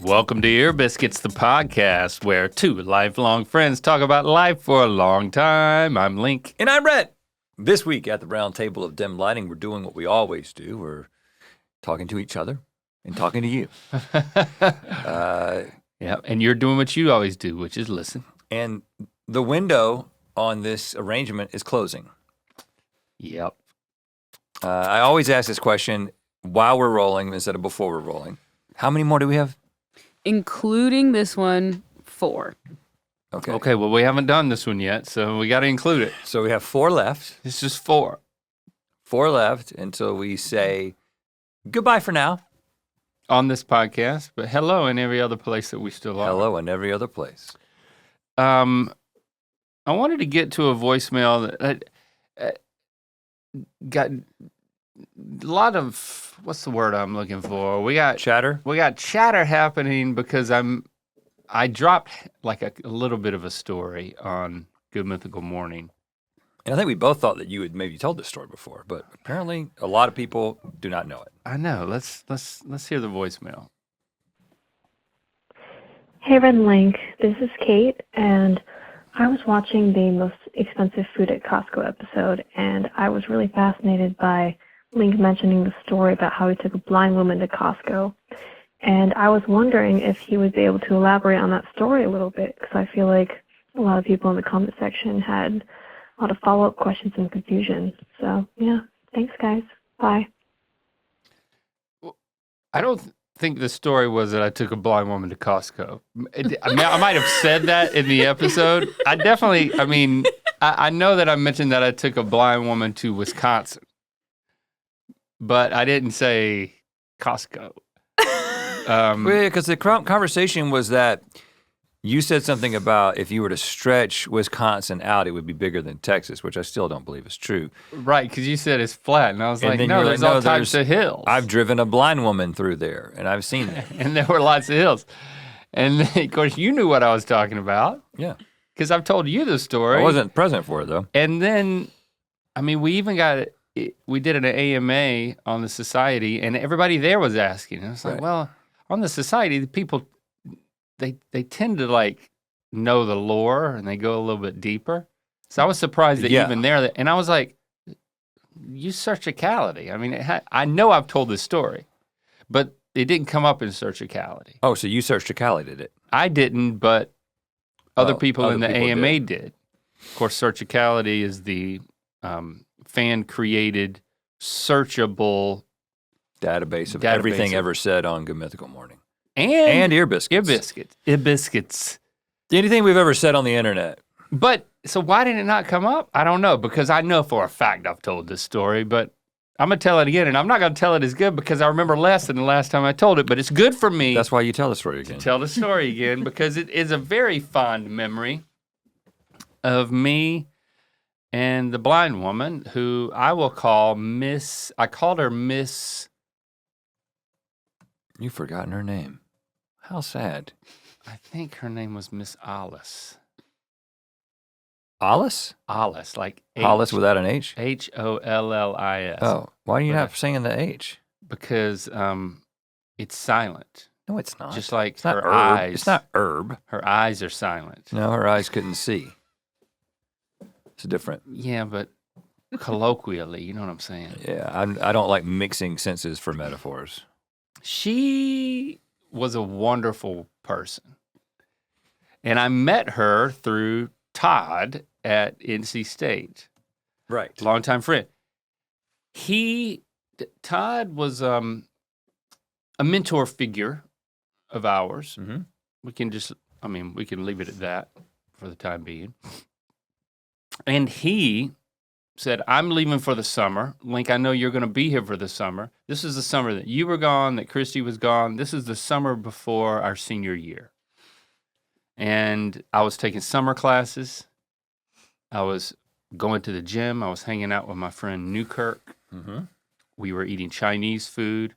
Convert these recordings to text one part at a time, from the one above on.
Welcome to Ear Biscuits, the podcast where two lifelong friends talk about life for a long time. I'm Link. And I'm Rhett. This week at the round table of dim lighting, we're doing what we always do. We're talking to each other and talking to you. Yeah, and you're doing what you always do, which is listen. And the window on this arrangement is closing. Yep. I always ask this question while we're rolling instead of before we're rolling. How many more do we have? Including this one, 4. Okay, well, we haven't done this one yet, so we got to include it. So we have 4 left. This is 4. 4 left until we say goodbye for now. On this podcast, but hello in every other place that we still are. Hello in every other place. I wanted to get to a voicemail that got a lot of, what's the word I'm looking for? We got Chatter? We got chatter happening because I dropped like a little bit of a story on Good Mythical Morning. And I think we both thought that you had maybe told this story before, but apparently a lot of people do not know it. I know. Let's hear the voicemail. Hey, Rhett Link. This is Kate, and I was watching the Most Expensive Food at Costco episode, and I was really fascinated by Link mentioning the story about how he took a blind woman to Costco. And I was wondering if he would be able to elaborate on that story a little bit, because I feel like a lot of people in the comment section had a lot of follow-up questions and confusion. So, yeah, thanks, guys. Bye. I don't think the story was that I took a blind woman to Costco. I might have said that in the episode. I know that I mentioned that I took a blind woman to Wisconsin, but I didn't say Costco. Because the conversation was that you said something about if you were to stretch Wisconsin out, it would be bigger than Texas, which I still don't believe is true. Right, because you said it's flat, and I was And like, then no, you're there's like, all no, types of hills. I've driven a blind woman through there, and I've seen that. And there were lots of hills. And then, of course, you knew what I was talking about. Yeah. Because I've told you the story. I wasn't present for it, though. And then, we even we did an AMA on the society, and everybody there was asking. And I was like, well, on the society, the people, they tend to like know the lore, and they go a little bit deeper. So I was surprised that even there, and I was like, you searchicality. I know I've told this story, but it didn't come up in searchicality. Oh, so you searchicality'd it. I didn't, but other people in the AMA did. Of course, searchicality is the fan-created, searchable database of everything ever said on Good Mythical Morning. And Ear Biscuits. Ear Biscuits. Anything we've ever said on the internet. But, so why did it not come up? I don't know, because I know for a fact I've told this story, but I'm going to tell it again, and I'm not going to tell it as good because I remember less than the last time I told it, but it's good for me. That's why you tell the story again. To tell the story again, because it is a very fond memory of me and the blind woman who I will call I called her Miss. You've forgotten her name. How sad. I think her name was Miss Alice. Alice? Alice, like Alice without an H? Hollis. Oh, why are you not saying the H? Because it's silent. No, it's not. Just like it's not her herb. eyes. It's not herb. Her eyes are silent. No, her eyes couldn't see. It's different. Yeah, but colloquially, you know what I'm saying? Yeah, I don't like mixing senses for metaphors. She was a wonderful person. And I met her through Todd at NC State. Right. Longtime friend. Todd was a mentor figure of ours. Mm-hmm. We can leave it at that for the time being. And he said, I'm leaving for the summer. Link, I know you're going to be here for the summer. This is the summer that you were gone, that Christy was gone. This is the summer before our senior year. And I was taking summer classes. I was going to the gym. I was hanging out with my friend Newkirk. Mm-hmm. We were eating Chinese food.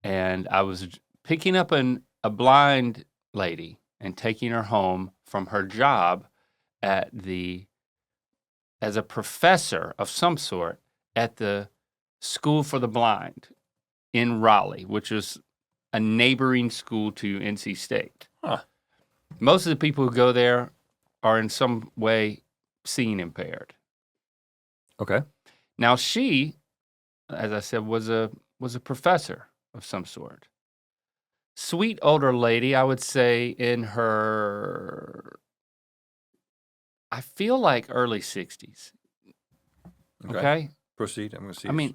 And I was picking up a blind lady and taking her home from her job as a professor of some sort at the School for the Blind in Raleigh, which is a neighboring school to NC State. Huh. Most of the people who go there are in some way seeing impaired. Okay. Now she, as I said, was a professor of some sort. Sweet older lady, I would say in her, I feel like early 60s. Okay? Proceed. I'm going to see. I mean,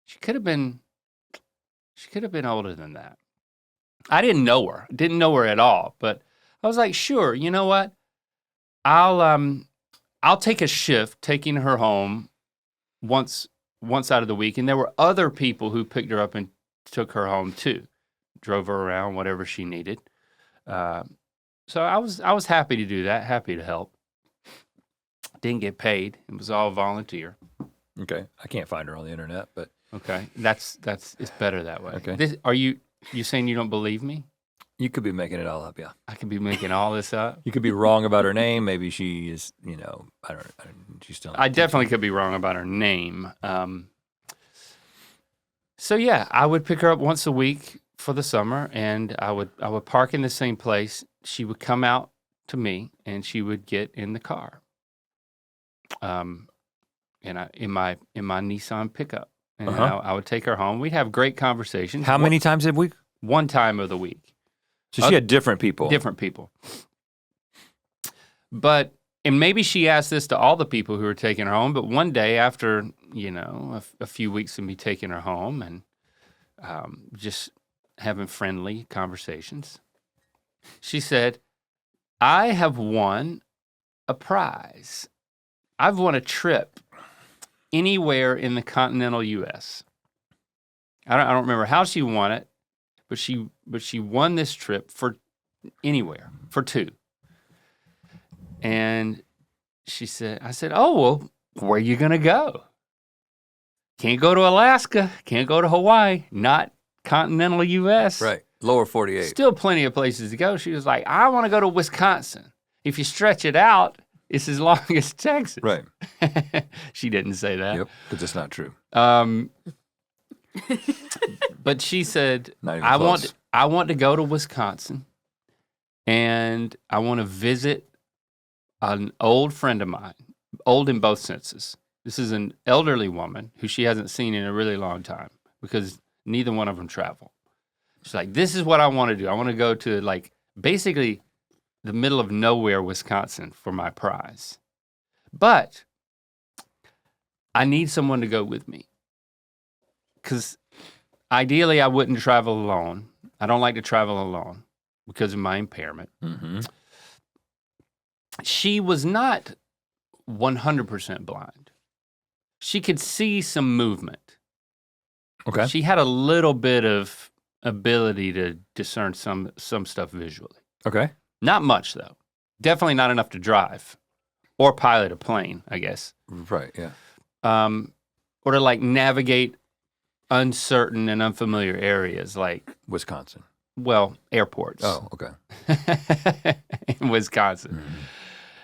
she could have been older than that. I didn't know her at all, but I was like, sure, you know what? I'll take a shift taking her home once out of the week. And there were other people who picked her up and took her home too. Drove her around, whatever she needed. So I was happy to do that, happy to help. Didn't get paid. It was all volunteer. Okay. I can't find her on the internet, but Okay. It's better that way. Okay. Are you saying you don't believe me? you could be making it all up, yeah. I could be making all this up. You could be wrong about her name. Maybe she is, I don't she's still. I definitely could be wrong about her name. So yeah, I would pick her up once a week for the summer, and I would park in the same place. She would come out to me, and she would get in the car. And in my Nissan pickup, and I would take her home. We'd have great conversations. How many times a week? One time of the week. So she had different people. Different people. But, and maybe she asked this to all the people who were taking her home, but one day after, a few weeks of me taking her home and just having friendly conversations, she said, I have won a prize. I've won a trip anywhere in the continental U.S. I don't remember how she won it, but she won this trip for anywhere, for 2. And I said, oh, well, where are you going to go? Can't go to Alaska, can't go to Hawaii, not continental U.S. Right, lower 48. Still plenty of places to go. She was like, I want to go to Wisconsin. If you stretch it out, it's as long as Texas. Right. She didn't say that. Yep, because it's not true. But she said, I want to go to Wisconsin, and I want to visit an old friend of mine, old in both senses. This is an elderly woman who she hasn't seen in a really long time because neither one of them travel. She's like, this is what I want to do. I want to go to basically the middle of nowhere, Wisconsin for my prize. But I need someone to go with me. Because ideally, I wouldn't travel alone. I don't like to travel alone because of my impairment. Mm-hmm. She was not 100% blind. She could see some movement. Okay. She had a little bit of ability to discern some stuff visually. Okay. Not much, though. Definitely not enough to drive or pilot a plane, I guess. Right, yeah. Or to navigate uncertain and unfamiliar areas like Wisconsin. Well, airports. Oh, okay. In Wisconsin. Mm-hmm.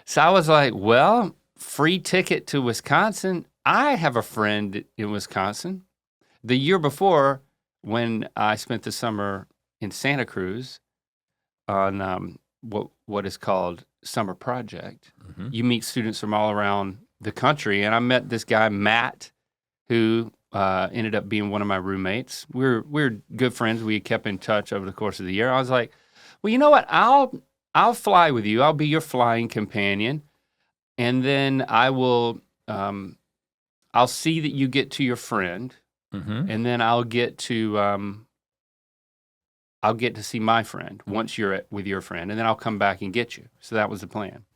So I was like, well, free ticket to Wisconsin. I have a friend in Wisconsin. The year before, when I spent the summer in Santa Cruz on what is called Summer Project, you meet students from all around the country. And I met this guy, Matt, who ended up being one of my roommates. We're good friends. We kept in touch over the course of the year. I was like, well, you know what? I'll fly with you. I'll be your flying companion, and then I will. I'll see that you get to your friend, and then I'll get to see my friend once you're with your friend, and then I'll come back and get you. So that was the plan.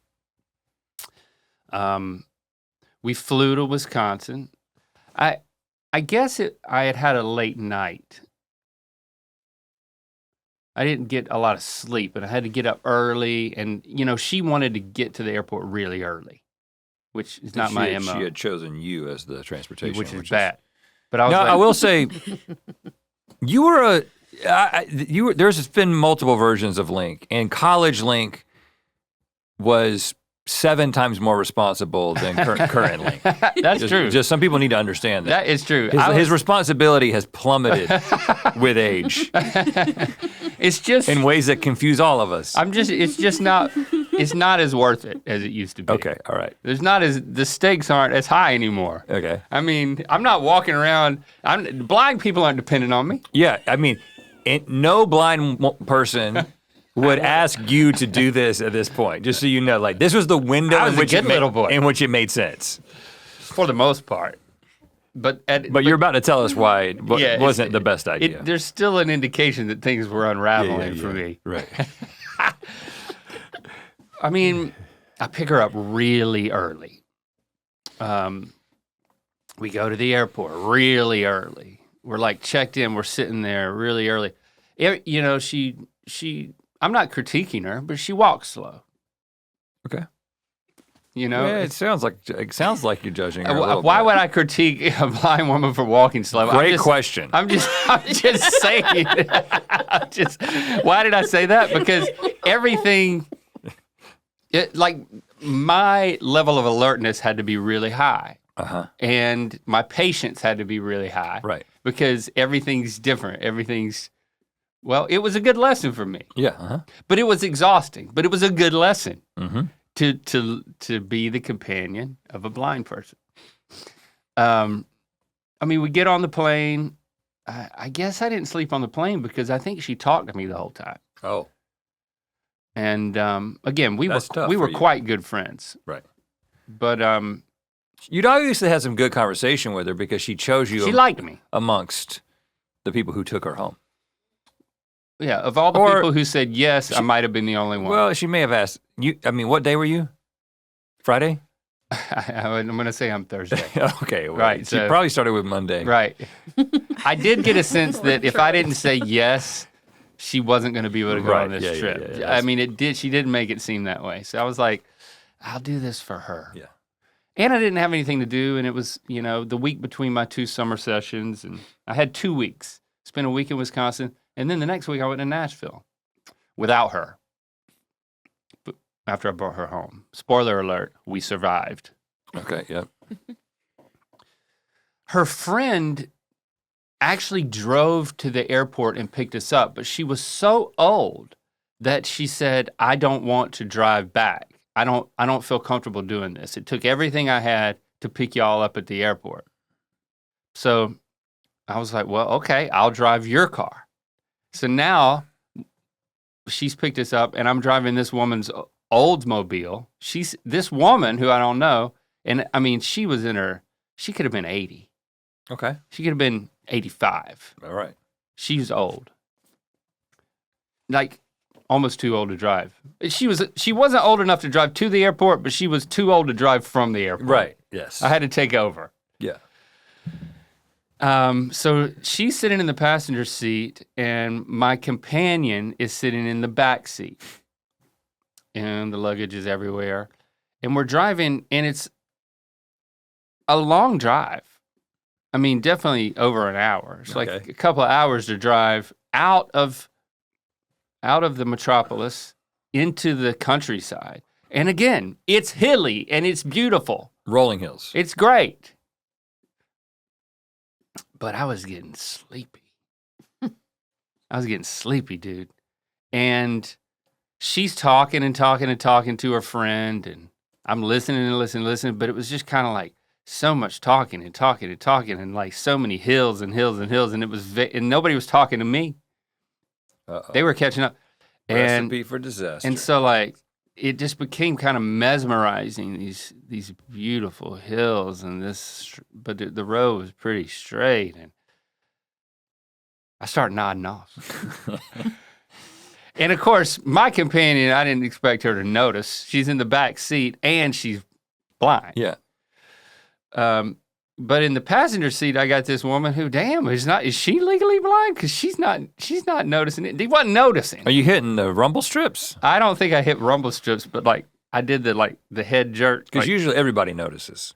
We flew to Wisconsin. I guess I had a late night. I didn't get a lot of sleep, and I had to get up early. And, she wanted to get to the airport really early, which is not my MO. She had chosen you as the transportation. Which is bad. But I will say, you were there's been multiple versions of Link, and college Link was 7 times more responsible than current Link. That's true. Just some people need to understand that. That is true. His responsibility has plummeted with age It's just in ways that confuse all of us. it's not as worth it as it used to be. Okay, all right. The stakes aren't as high anymore. Okay. I mean, I'm not walking around. Blind people aren't dependent on me. Yeah, I mean, no blind person would ask you to do this at this point. Just so you know, like this was the window I was a good little boy. in which it made sense. For the most part. But you're about to tell us why it wasn't the best idea. There's still an indication that things were unraveling for me. Right. I mean, I pick her up really early. We go to the airport really early. We're like checked in. We're sitting there really early. You know, she. I'm not critiquing her, but she walks slow. Okay. You know, yeah, it sounds like you're judging her. Why would I critique a blind woman for walking slow? Great question. I'm just saying. Why did I say that? Because everything, like my level of alertness had to be really high, and my patience had to be really high, right? Because everything's different. Well, it was a good lesson for me. Yeah. But it was exhausting. But it was a good lesson. Mm-hmm. To be the companion of a blind person. I mean, we get on the plane. I guess I didn't sleep on the plane because I think she talked to me the whole time. Oh. And again, we That's were quite good friends. Right. But you'd obviously had some good conversation with her because she chose you. She liked me amongst the people who took her home. Yeah, of all the people who said yes, I might have been the only one. Well, she may have asked you. I mean, what day were you? Friday? I'm going to say I'm Thursday. Okay, well, right. She probably started with Monday. Right. I did get a sense that if I didn't say yes, she wasn't going to be able to go on this trip. Yeah, I mean, she didn't make it seem that way. So I was like, I'll do this for her. Yeah. And I didn't have anything to do, and it was, you know, the week between my 2 summer sessions, and I had 2 weeks. Spent a week in Wisconsin. And then the next week I went to Nashville without her. But after I brought her home. Spoiler alert, we survived. Okay, yep. Her friend actually drove to the airport and picked us up, but she was so old that she said, I don't want to drive back. I don't feel comfortable doing this. It took everything I had to pick y'all up at the airport. So I was like, well, okay, I'll drive your car. So now she's picked us up, and I'm driving this woman's Oldsmobile. She's this woman who I don't know, and I mean, she could have been 80. Okay. She could have been 85. All right. She's old. Like, almost too old to drive. She wasn't old enough to drive to the airport, but she was too old to drive from the airport. Right, yes. I had to take over. Yeah. So she's sitting in the passenger seat, and my companion is sitting in the back seat. And the luggage is everywhere. And we're driving, and it's a long drive. I mean, definitely over an hour. It's like a couple of hours to drive out of the metropolis into the countryside. And again, it's hilly and it's beautiful. Rolling hills. It's great. But I was getting sleepy. Dude. And she's talking and talking and talking to her friend, and I'm listening and listening, but it was just kind of like so much talking and talking and talking, and like so many hills and hills and hills, and and nobody was talking to me. Uh-oh. They were catching up. Recipe for disaster. And so like it just became kind of mesmerizing, these beautiful hills and but the road was pretty straight, and I start nodding off. And of course, my companion, I didn't expect her to notice. She's in the back seat and she's blind. Yeah. But in the passenger seat, I got this woman who, is she legally blind? Because she's not noticing it. He wasn't noticing. Are you hitting the rumble strips? I don't think I hit rumble strips, but like I did the head jerk. Because usually everybody notices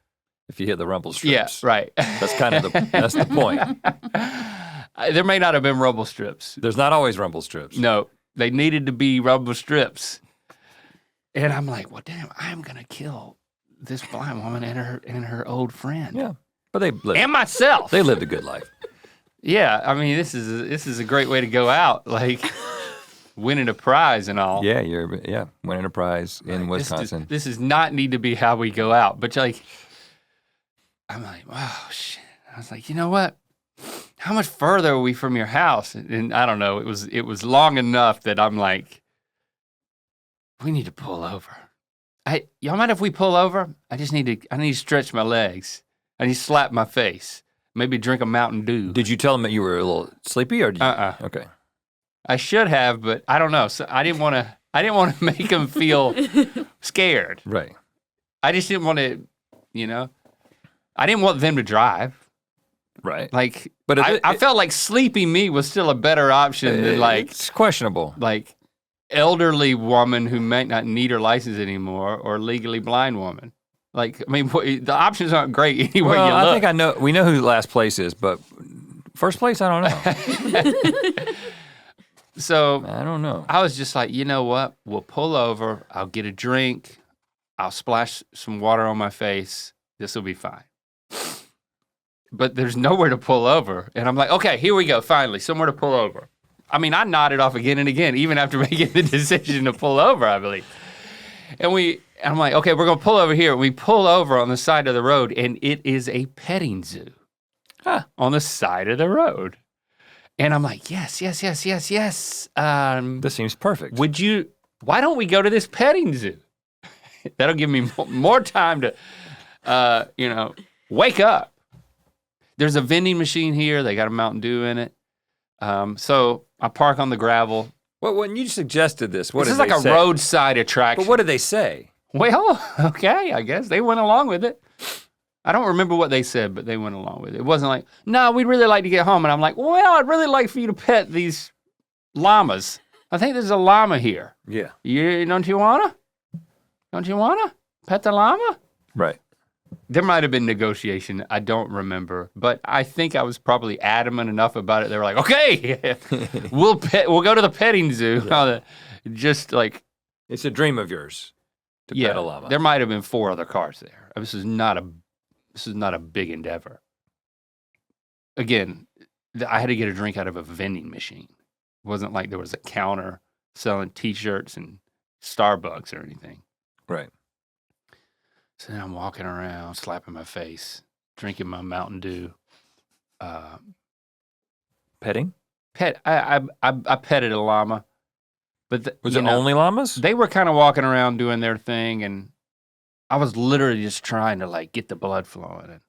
if you hit the rumble strips. Yeah, right. That's kind of that's the point. There may not have been rumble strips. There's not always rumble strips. No, they needed to be rumble strips. And I'm like, well, damn, I'm going to kill this blind woman and her old friend. Yeah. But they lived, And myself. they lived a good life. Yeah, I mean, this is a great way to go out, like winning a prize and all. Yeah, winning a prize in Wisconsin. This does not need to be how we go out, but like, I'm like, wow, shit. I was like, you know what? How much further are we from your house? And I don't know. It was long enough that I'm like, we need to pull over. Y'all mind if we pull over? I need to stretch my legs. I need to slap my face. Maybe drink a Mountain Dew. Did you tell them that you were a little sleepy, or did you? Okay. I should have, but I don't know. So I didn't want to make them feel scared. Right. I just didn't want to, I didn't want them to drive. Right. Like, but I felt like sleepy me was still a better option than like it's questionable. Like elderly woman who might not need her license anymore, or legally blind woman. Like, I mean, the options aren't great anywhere you look. I think we know who last place is, but first place, I don't know. So I don't know. I was just like, you know what? We'll pull over. I'll get a drink. I'll splash some water on my face. This will be fine. But there's nowhere to pull over. And I'm like, okay, here we go. Finally, somewhere to pull over. I mean, I nodded off again and again, even after making the decision to pull over, I believe. And I'm like, okay, we're going to pull over here. We pull over on the side of the road, and it is a petting zoo on the side of the road. And I'm like, yes. This seems perfect. Why don't we go to this petting zoo? That'll give me more time to, wake up. There's a vending machine here. They got a Mountain Dew in it. So I park on the gravel. Well, when you suggested this, what did is they like say? A roadside attraction. But what did they say? Well, okay, I guess they went along with it. I don't remember what they said, but they went along with it. It wasn't like, no, we'd really like to get home. And I'm like, well, I'd really like for you to pet these llamas. I think there's a llama here. Yeah. Don't you wanna pet the llama? Right. There might have been negotiation. I don't remember, but I think I was probably adamant enough about it. They were like, okay, we'll go to the petting zoo. Yeah. Just like. It's a dream of yours to pet a llama. There might have been 4 other cars there. This is not a big endeavor. Again, I had to get a drink out of a vending machine. It wasn't like there was a counter selling T-shirts and Starbucks or anything. Right. So then I'm walking around, slapping my face, drinking my Mountain Dew. Petting? I petted a llama. But was it only llamas? They were kind of walking around doing their thing, and I was literally just trying to like get the blood flowing, and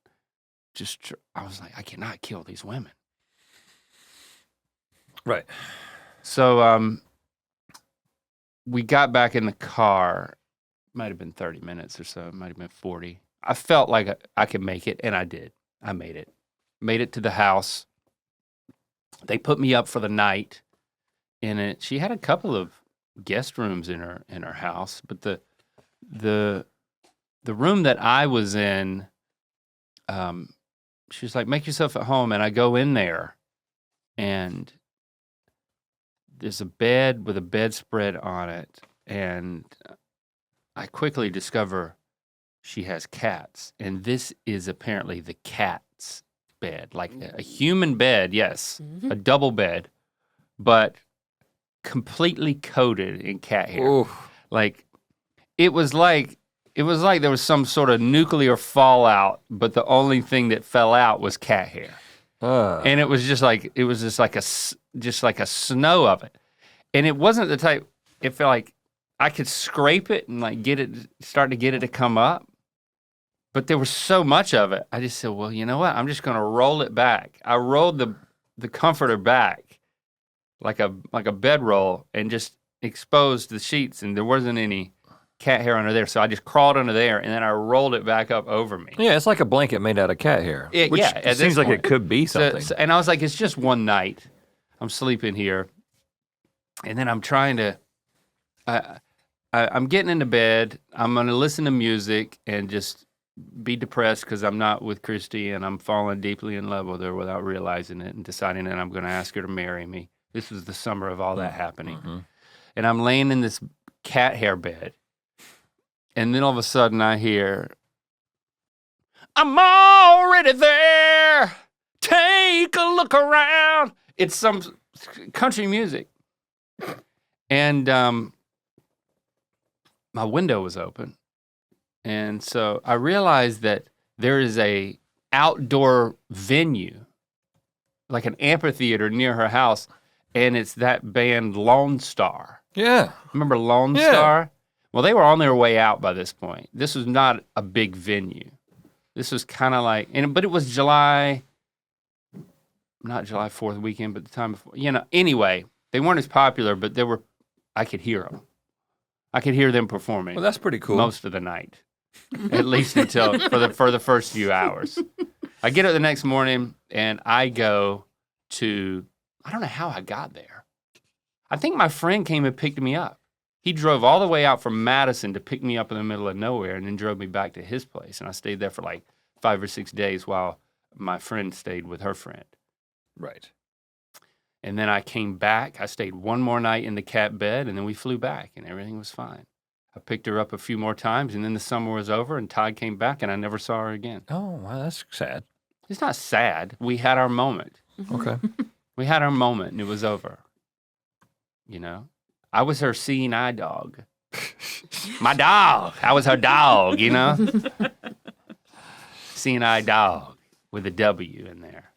I was like, I cannot kill these women. Right. So we got back in the car. Might have been 30 minutes or so. It might have been 40. I felt like I could make it, and I did. I made it. Made it to the house. They put me up for the night in it. She had a couple of guest rooms in her house, but the room that I was in, she was like, make yourself at home. And I go in there, and there's a bed with a bedspread on it, and I quickly discover she has cats, and this is apparently the cat's bed, like a human bed, yes, a double bed, but completely coated in cat hair. Oof. Like it was like there was some sort of nuclear fallout, but the only thing that fell out was cat hair, and it was just like a snow of it, and it wasn't the type. It felt like I could scrape it and like start to get it to come up. But there was so much of it. I just said, well, you know what? I'm just going to roll it back. I rolled the comforter back like a bedroll and just exposed the sheets, and there wasn't any cat hair under there. So I just crawled under there, and then I rolled it back up over me. Yeah, it's like a blanket made out of cat hair. It seems like it could be something. So, and I was like, it's just one night. I'm sleeping here. And then I'm trying to... I'm getting into bed. I'm going to listen to music and just be depressed because I'm not with Christy, and I'm falling deeply in love with her without realizing it, and deciding that I'm going to ask her to marry me. This was the summer of all that happening. Mm-hmm. And I'm laying in this cat hair bed, And then all of a sudden I hear, I'm already there. Take a look around. It's some country music. And my window was open. And so I realized that there is a outdoor venue, like an amphitheater near her house, and it's that band Lone Star. Yeah. Remember Lone Star? Well, they were on their way out by this point. This was not a big venue. This was kind of like, but it was July, not July 4th weekend, but the time before. Anyway, they weren't as popular, but I could hear them. I could hear them performing. Well, that's pretty cool. Most of the night, at least until for the first few hours. I get up the next morning and I go to, I don't know how I got there. I think my friend came and picked me up. He drove all the way out from Madison to pick me up in the middle of nowhere and then drove me back to his place. And I stayed there for like 5 or 6 days while my friend stayed with her friend. Right. And then I came back. I stayed one more night in the cat bed, and then we flew back, and everything was fine. I picked her up a few more times, and then the summer was over, and Todd came back, and I never saw her again. Oh, wow, that's sad. It's not sad. We had our moment. Okay. We had our moment, and it was over. I was her seeing eye dog. My dog. I was her dog, Seeing eye dog with a W in there.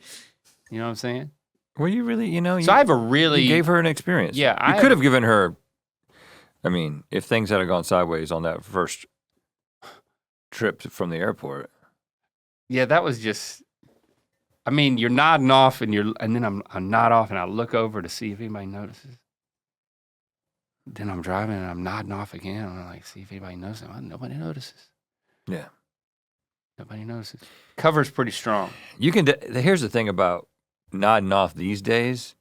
You know what I'm saying? Were you really, So I have a really... You gave her an experience. Yeah. You could have given her, if things had gone sideways on that first trip from the airport. Yeah, that was just... you're nodding off, and then I'm nod off, and I look over to see if anybody notices. Then I'm driving, and I'm nodding off again. I'm like, see if anybody notices. Nobody notices. Yeah. Nobody notices. Cover's pretty strong. You can. Here's the thing about nodding off these days.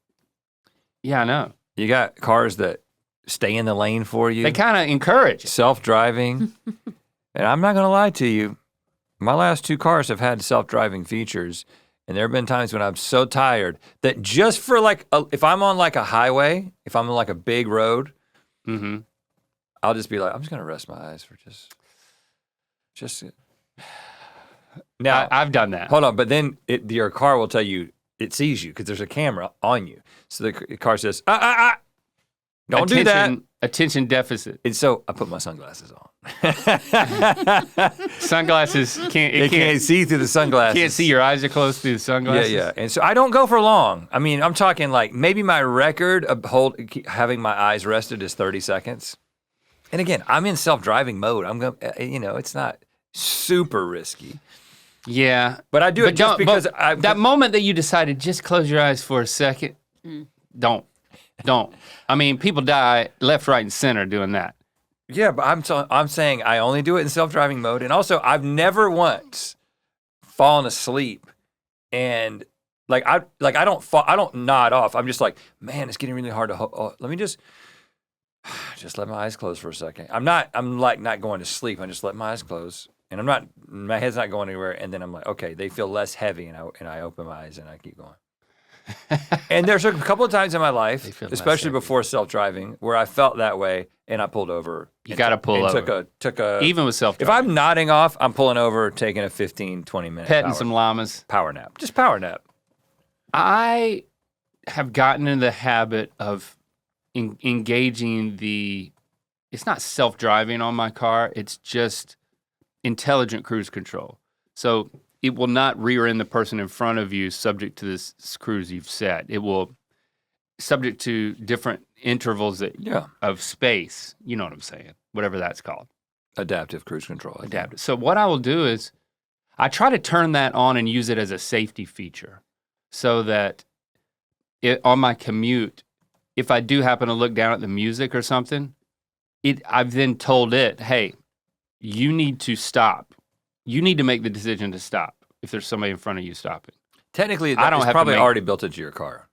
Yeah, I know. You got cars that stay in the lane for you. They kind of encourage it. Self-driving. And I'm not going to lie to you. My last 2 cars have had self-driving features. And there have been times when I'm so tired that just for if I'm on like a highway, if I'm on like a big road, I'll just be like, I'm just going to rest my eyes for just. Now, I've done that. Hold on, but then your car will tell you, it sees you because there's a camera on you. So the car says, don't do that. Attention deficit. And so I put my sunglasses on. Sunglasses can't see through the sunglasses. Can't see, your eyes are closed through the sunglasses. Yeah. And so I don't go for long. I'm talking like maybe my record of having my eyes rested is 30 seconds. And again, I'm in self-driving mode. I'm going, it's not super risky. Yeah. But I do it just because that moment that you decided just close your eyes for a second, don't. People die left, right, and center doing that. Yeah, but I'm saying I only do it in self-driving mode, and also I've never once fallen asleep, and I don't nod off. I'm just like, man, it's getting really hard to. Let me just let my eyes close for a second. I'm not going to sleep. I just let my eyes close, and my head's not going anywhere. And then I'm like, okay, they feel less heavy, and I open my eyes and I keep going. And there's a couple of times in my life, especially before self-driving, where I felt that way and I pulled over. You got to pull over. Took a even with self-driving. If I'm nodding off, I'm pulling over, taking a 15, 20 minute petting some llamas. Power nap. Just power nap. I have gotten in the habit of engaging it's not self-driving on my car, it's just intelligent cruise control. So it will not rear end the person in front of you subject to this cruise you've set. It will subject to different intervals of space. You know what I'm saying? Whatever that's called. Adaptive cruise control. Adaptive. So what I will do is I try to turn that on and use it as a safety feature so that on my commute, if I do happen to look down at the music or something, I've then told it, hey, you need to stop. You need to make the decision to stop if there's somebody in front of you stopping. Technically, it's probably already built into your car.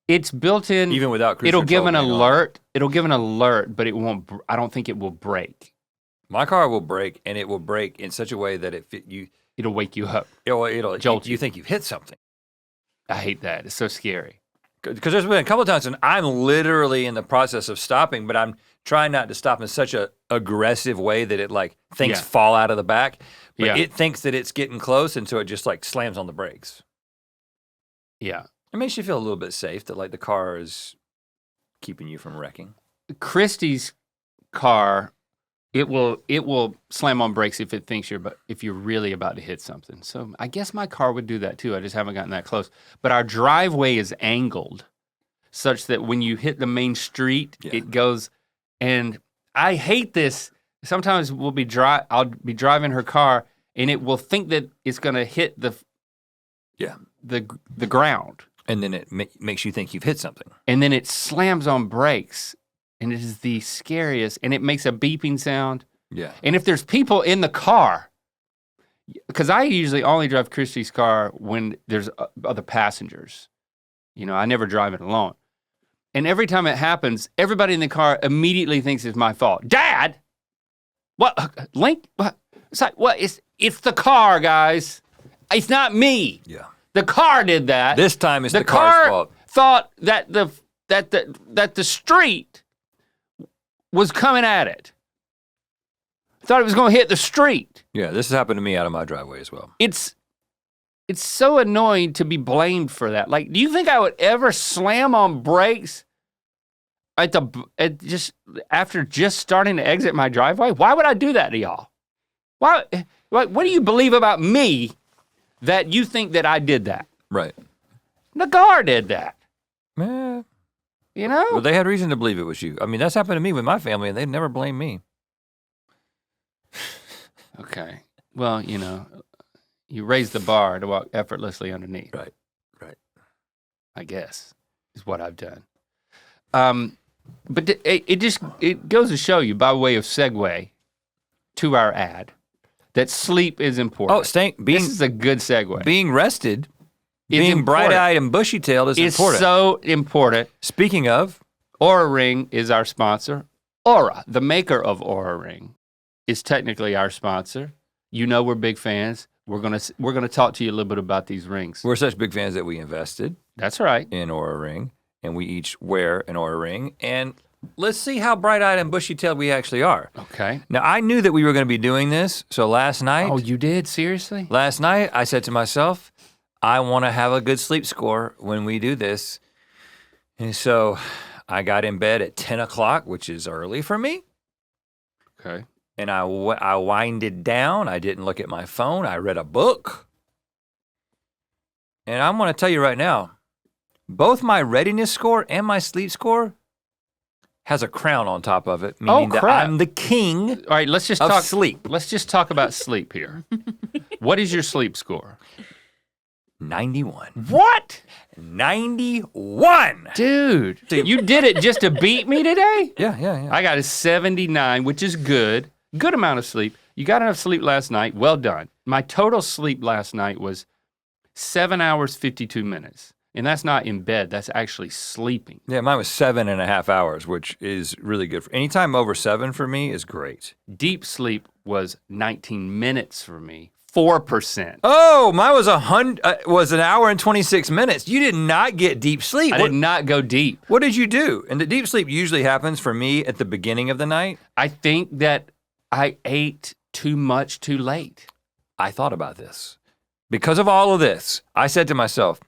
It's built in. Even without cruise control. It'll give an alert, but it won't. I don't think it will break. My car will break, and it will break in such a way that it'll wake you up. It'll jolt you. You think you've hit something. I hate that. It's so scary. Because there's been a couple of times when I'm literally in the process of stopping, but I'm trying not to stop in such a aggressive way that it like things fall out of the back. But it thinks that it's getting close, and so it just like slams on the brakes. Yeah. It makes you feel a little bit safe that like the car is keeping you from wrecking. Christy's car, it will slam on brakes if it thinks if you're really about to hit something. So I guess my car would do that too. I just haven't gotten that close. But our driveway is angled such that when you hit the main street, it goes. And I hate this. Sometimes I'll be driving her car, and it will think that it's going to hit the ground. And then it makes you think you've hit something. And then it slams on brakes, and it is the scariest, and it makes a beeping sound. Yeah. And if there's people in the car, because I usually only drive Christy's car when there's other passengers. You know, I never drive it alone. And every time it happens, everybody in the car immediately thinks it's my fault. Dad! What? Link? What? It's like, what? It's the car, guys. It's not me. Yeah. The car did that. This time it's the car's fault. Thought that the street was coming at it. Thought it was going to hit the street. Yeah, this has happened to me out of my driveway as well. It's so annoying to be blamed for that. Like, do you think I would ever slam on brakes after just starting to exit my driveway? Why would I do that to y'all? Why? What do you believe about me that you think that I did that? Right. The car did that. Yeah. You know? Well, they had reason to believe it was you. I mean, that's happened to me with my family, and they'd never blame me. Okay. Well, you know, you raise the bar to walk effortlessly underneath. Right. I guess is what I've done. But it goes to show you, by way of segue to our ad, that sleep is important. Oh, this is a good segue. Being rested, being bright-eyed and bushy-tailed is important. It's so important. Speaking of, OURA Ring is our sponsor. OURA, the maker of OURA Ring, is technically our sponsor. You know we're big fans. We're gonna talk to you a little bit about these rings. We're such big fans that we invested. That's right. In OURA Ring, and we each wear an OURA Ring, and let's see how bright-eyed and bushy-tailed we actually are. Okay. Now, I knew that we were going to be doing this, so last night... Oh, you did? Seriously? Last night, I said to myself, I want to have a good sleep score when we do this. And so I got in bed at 10 o'clock, which is early for me. Okay. And I winded down. I didn't look at my phone. I read a book. And I'm going to tell you right now, both my readiness score and my sleep score has a crown on top of it, meaning that I'm the king. All right, let's just of talk sleep. Let's just talk about sleep here. What is your sleep score? 91. What? 91. Dude, you did it just to beat me today? Yeah. I got a 79, which is good. Good amount of sleep. You got enough sleep last night. Well done. My total sleep last night was 7 hours, 52 minutes. And that's not in bed, that's actually sleeping. Yeah, mine was 7.5 hours, which is really good. Anytime over 7 for me is great. Deep sleep was 19 minutes for me, 4%. Oh, mine was an hour and 26 minutes. You did not get deep sleep. I did not go deep. What did you do? And the deep sleep usually happens for me at the beginning of the night. I think that I ate too much too late. I thought about this. Because of all of this, I said to myself,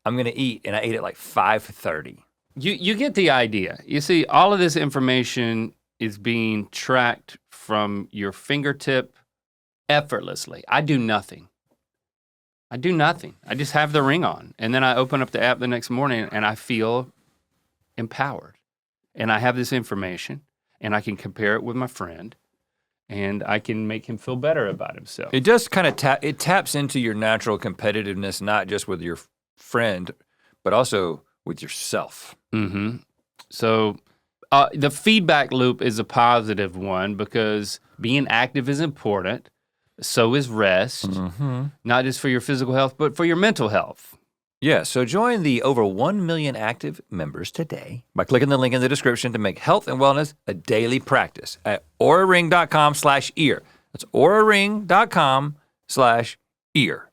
I'm gonna eat, and I ate at like 5:30. You get the idea. You see, all of this information is being tracked from your fingertip effortlessly. I do nothing. I just have the ring on, and then I open up the app the next morning, and I feel empowered. And I have this information, and I can compare it with my friend, and I can make him feel better about himself. It just kind of taps into your natural competitiveness, not just with your friend, but also with yourself. Mm-hmm. So the feedback loop is a positive one because being active is important. So is rest, not just for your physical health, but for your mental health. Yeah, so join the over 1 million active members today by clicking the link in the description to make health and wellness a daily practice at auraring.com/ear. That's auraring.com/ear.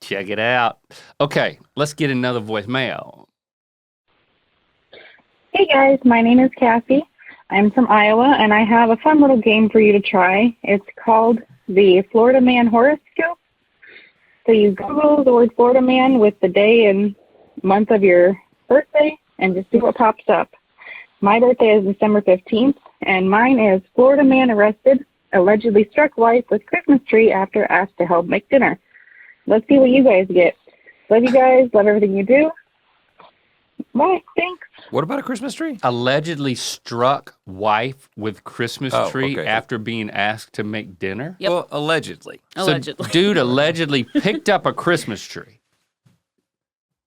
Check it out. Okay, let's get another voicemail. Hey guys, my name is Kathy. I'm from Iowa, and I have a fun little game for you to try. It's called the Florida Man Horoscope. So you Google the word Florida Man with the day and month of your birthday, and just see what pops up. My birthday is December 15th, and mine is Florida Man arrested, allegedly struck wife with Christmas tree after asked to help make dinner. Let's see what you guys get. Love you guys. Love everything you do. Bye. Thanks. What about a Christmas tree? Allegedly struck wife with Christmas tree okay. after being asked to make dinner? Yep. Well, allegedly. Allegedly. So dude allegedly picked up a Christmas tree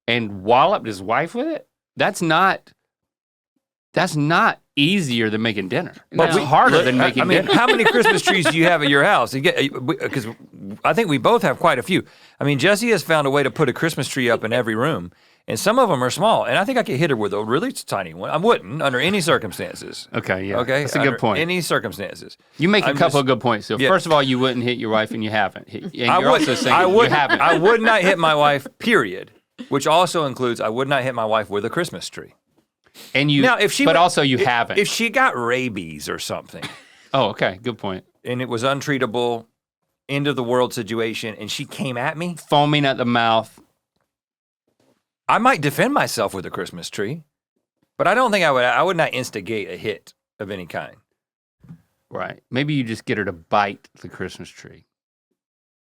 and walloped his wife with it? That's not easier than making dinner. That's No. harder than making dinner. How many Christmas trees do you have at your house? Because I think we both have quite a few. I mean, Jessie has found a way to put a Christmas tree up in every room, and some of them are small. And I think I could hit her with a really tiny one. I wouldn't under any circumstances. Okay, yeah. Okay, That's a good point. Any circumstances. You make a I'm couple just- of good points. So Yeah. first of all, you wouldn't hit your wife, and you haven't. And you're I would, also saying I would, you haven't. I would not hit my wife, period. Which also includes I would not hit my wife with a Christmas tree. And you, Now, if she but went- also you haven't. If she got rabies or something, Oh, okay, good point. and it was untreatable, end of the world situation, and she came at me, Foaming at the mouth. I might defend myself with a Christmas tree, but I don't think I would not instigate a hit of any kind. Right. Maybe you just get her to bite the Christmas tree.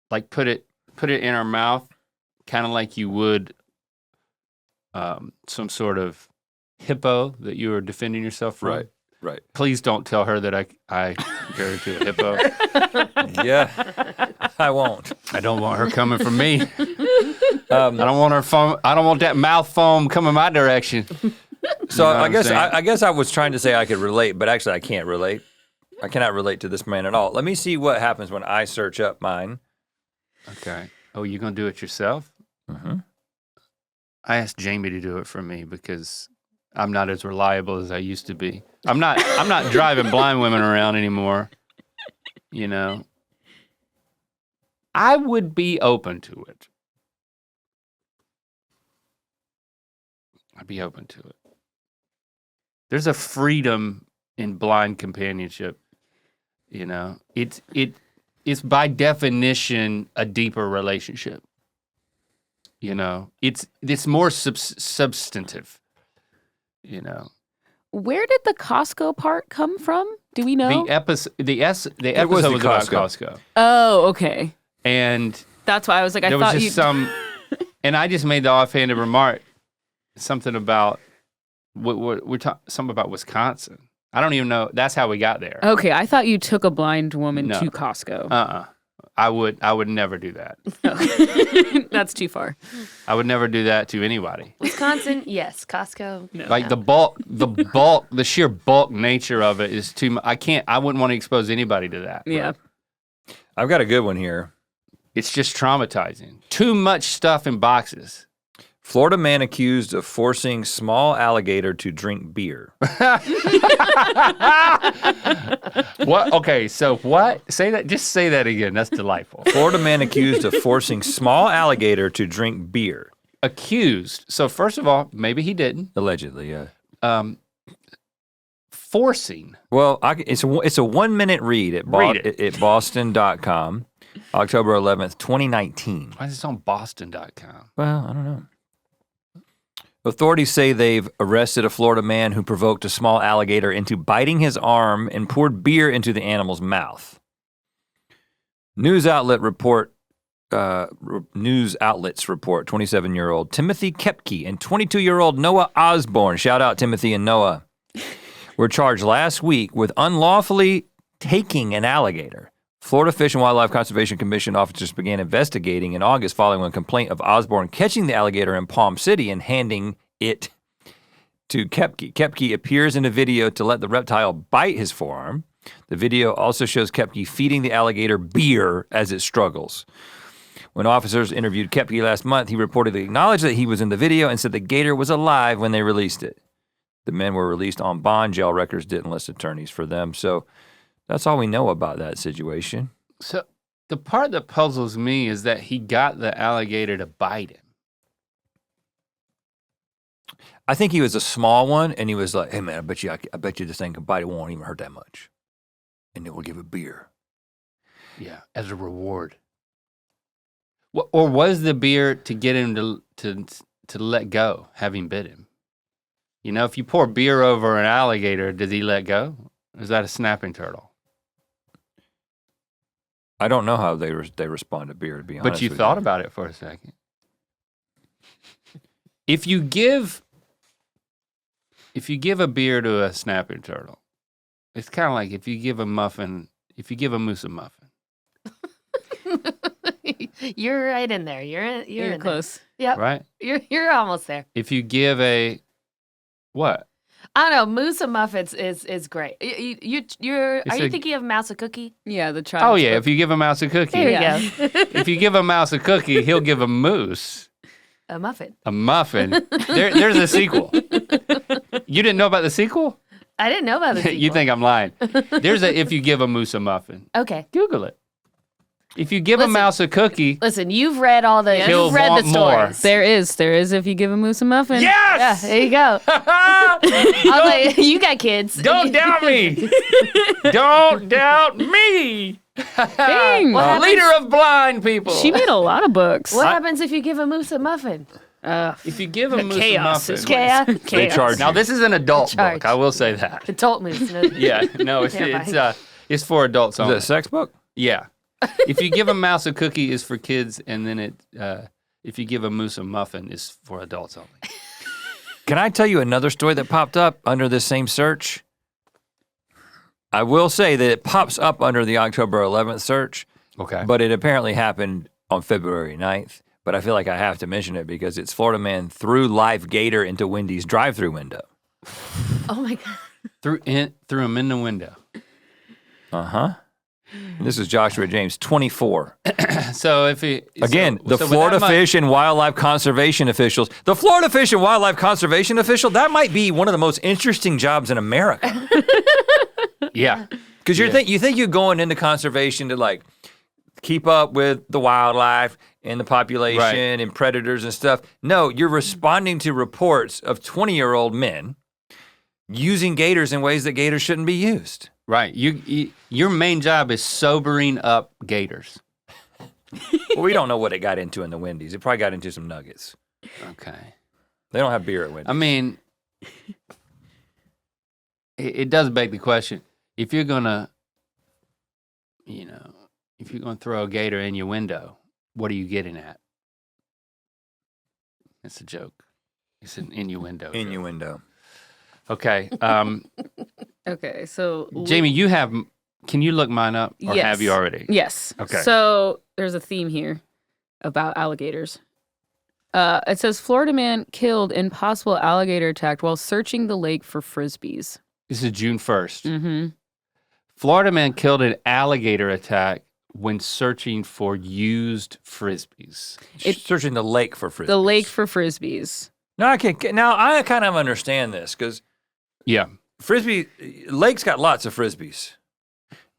Like put it in her mouth, kind of like you would some sort of hippo that you were defending yourself from. Right. Please don't tell her that I compare her to a hippo. Yeah, I won't. I don't want her coming from me. Um, I don't want her foam. I don't want that mouth foam coming my direction. So You know what I I'm guess saying? I guess I was trying to say I could relate, but actually I can't relate. I cannot relate to this man at all. Let me see what happens when I search up mine. Okay. Oh, you're gonna do it yourself? Mm-hmm. I asked Jamie to do it for me because I'm not as reliable as I used to be. I'm not driving blind women around anymore. You know. I would be open to it. I'd be open to it. There's a freedom in blind companionship. You know, it's by definition a deeper relationship. You know, it's more substantive. You know, Where did the Costco part come from? Do we know? the episode was was the about Costco. Costco, Oh, okay. and That's why I was like, I there was thought just you. some, and I just made the offhanded remark, something about we're talking something about Wisconsin. I don't even know. That's how we got there. Okay, I thought you took a blind woman No. to Costco. I would never do that. That's too far. I would never do that to anybody. Wisconsin, yes. Costco, no. Like the sheer bulk nature of it is too much. I wouldn't want to expose anybody to that. Yeah. I've got a good one here. It's just traumatizing. Too much stuff in boxes. Florida man accused of forcing small alligator to drink beer. What? Okay, so what? Say that. Just say that again. That's delightful. Florida man accused of forcing small alligator to drink beer. Accused. So first of all, maybe he didn't. Allegedly, yeah. Forcing. Well, it's a 1 minute read at, Read it. at boston.com, October 11th, 2019. Why is this on Boston.com? Well, I don't know. Authorities say they've arrested a Florida man who provoked a small alligator into biting his arm and poured beer into the animal's mouth. News outlets report 27-year-old Timothy Kepke and 22-year-old Noah Osborne, shout out Timothy and Noah, were charged last week with unlawfully taking an alligator. Florida Fish and Wildlife Conservation Commission officers began investigating in August following a complaint of Osborne catching the alligator in Palm City and handing it to Kepke. Kepke appears in a video to let the reptile bite his forearm. The video also shows Kepke feeding the alligator beer as it struggles. When officers interviewed Kepke last month, he reportedly acknowledged that he was in the video and said the gator was alive when they released it. The men were released on bond. Jail records didn't list attorneys for them. So that's all we know about that situation. So the part that puzzles me is that he got the alligator to bite him. I think he was a small one, and he was like, "Hey man, I bet you this thing bite won't even hurt that much, and then we'll give it beer." Yeah, as a reward. Or was the beer to get him to let go, having bit him? You know, if you pour beer over an alligator, does he let go? Or is that a snapping turtle? I don't know how they respond to beer, to be honest. But you with thought about it for a second. If you give a beer to a snapping turtle, it's kind of like if you give a moose a muffin. You're right in there. You're in close. There. Yep. Right? You're almost there. If you give a what? I don't know. Moose and muffins is great. Are you thinking of mouse a cookie? Yeah, the child. Oh yeah, if you give a mouse a cookie. There you go. If you give a mouse a cookie, he'll give a moose A muffin. a muffin. There's a sequel. You didn't know about the sequel? I didn't know about the sequel. You think I'm lying? There's a if you give a moose a muffin. Okay. Google it. If you give a mouse a cookie, Listen, you've read all the He'll you've read want the more. stories. There is if you give a moose a muffin. yes! Yeah, there you go. I was like, you got kids. Don't doubt me. Don't doubt me. Dang. Leader of blind people. She made a lot of books. What happens if you give a moose a muffin? If you give a moose Chaos a is muffin. Chaos. They charge Now this is an adult Charge. book. I will say that. Adult moose. No. Yeah. No, it's for adults Is it only. a sex book? Yeah. If you give a mouse a cookie, is for kids, and then if you give a moose a muffin, is for adults only. Can I tell you another story that popped up under this same search? I will say that it pops up under the October 11th search, Okay. but it apparently happened on February 9th. But I feel like I have to mention it because it's Florida man threw live gator into Wendy's drive-through window. Oh my god. threw him in the window. Uh-huh. And this is Joshua James, 24. So if he Again, the with Florida that much- Fish and Wildlife Conservation officials. The Florida Fish and Wildlife Conservation official, that might be one of the most interesting jobs in America. Yeah. Because you think you're going into conservation to like keep up with the wildlife and the population Right. and predators and stuff. No, you're responding to reports of 20-year-old men using gators in ways that gators shouldn't be used. Right. Your main job is sobering up gators. Well, we don't know what it got into in the Wendy's. It probably got into some nuggets. Okay. They don't have beer at Wendy's. I mean, it does beg the question. If you're gonna, throw a gator in your window, what are you getting at? It's a joke. It's an innuendo. joke. Innuendo. Okay. Okay, so Jamie, can you look mine up, or Yes. have you already? Yes. Okay. So there's a theme here about alligators. It says Florida man killed in possible alligator attack while searching the lake for frisbees. This is June 1st. Mm-hmm. Florida man killed in alligator attack when searching for used frisbees. Searching the lake for frisbees. The lake for frisbees. Now I kind of understand this because Yeah. lake's got lots of frisbees,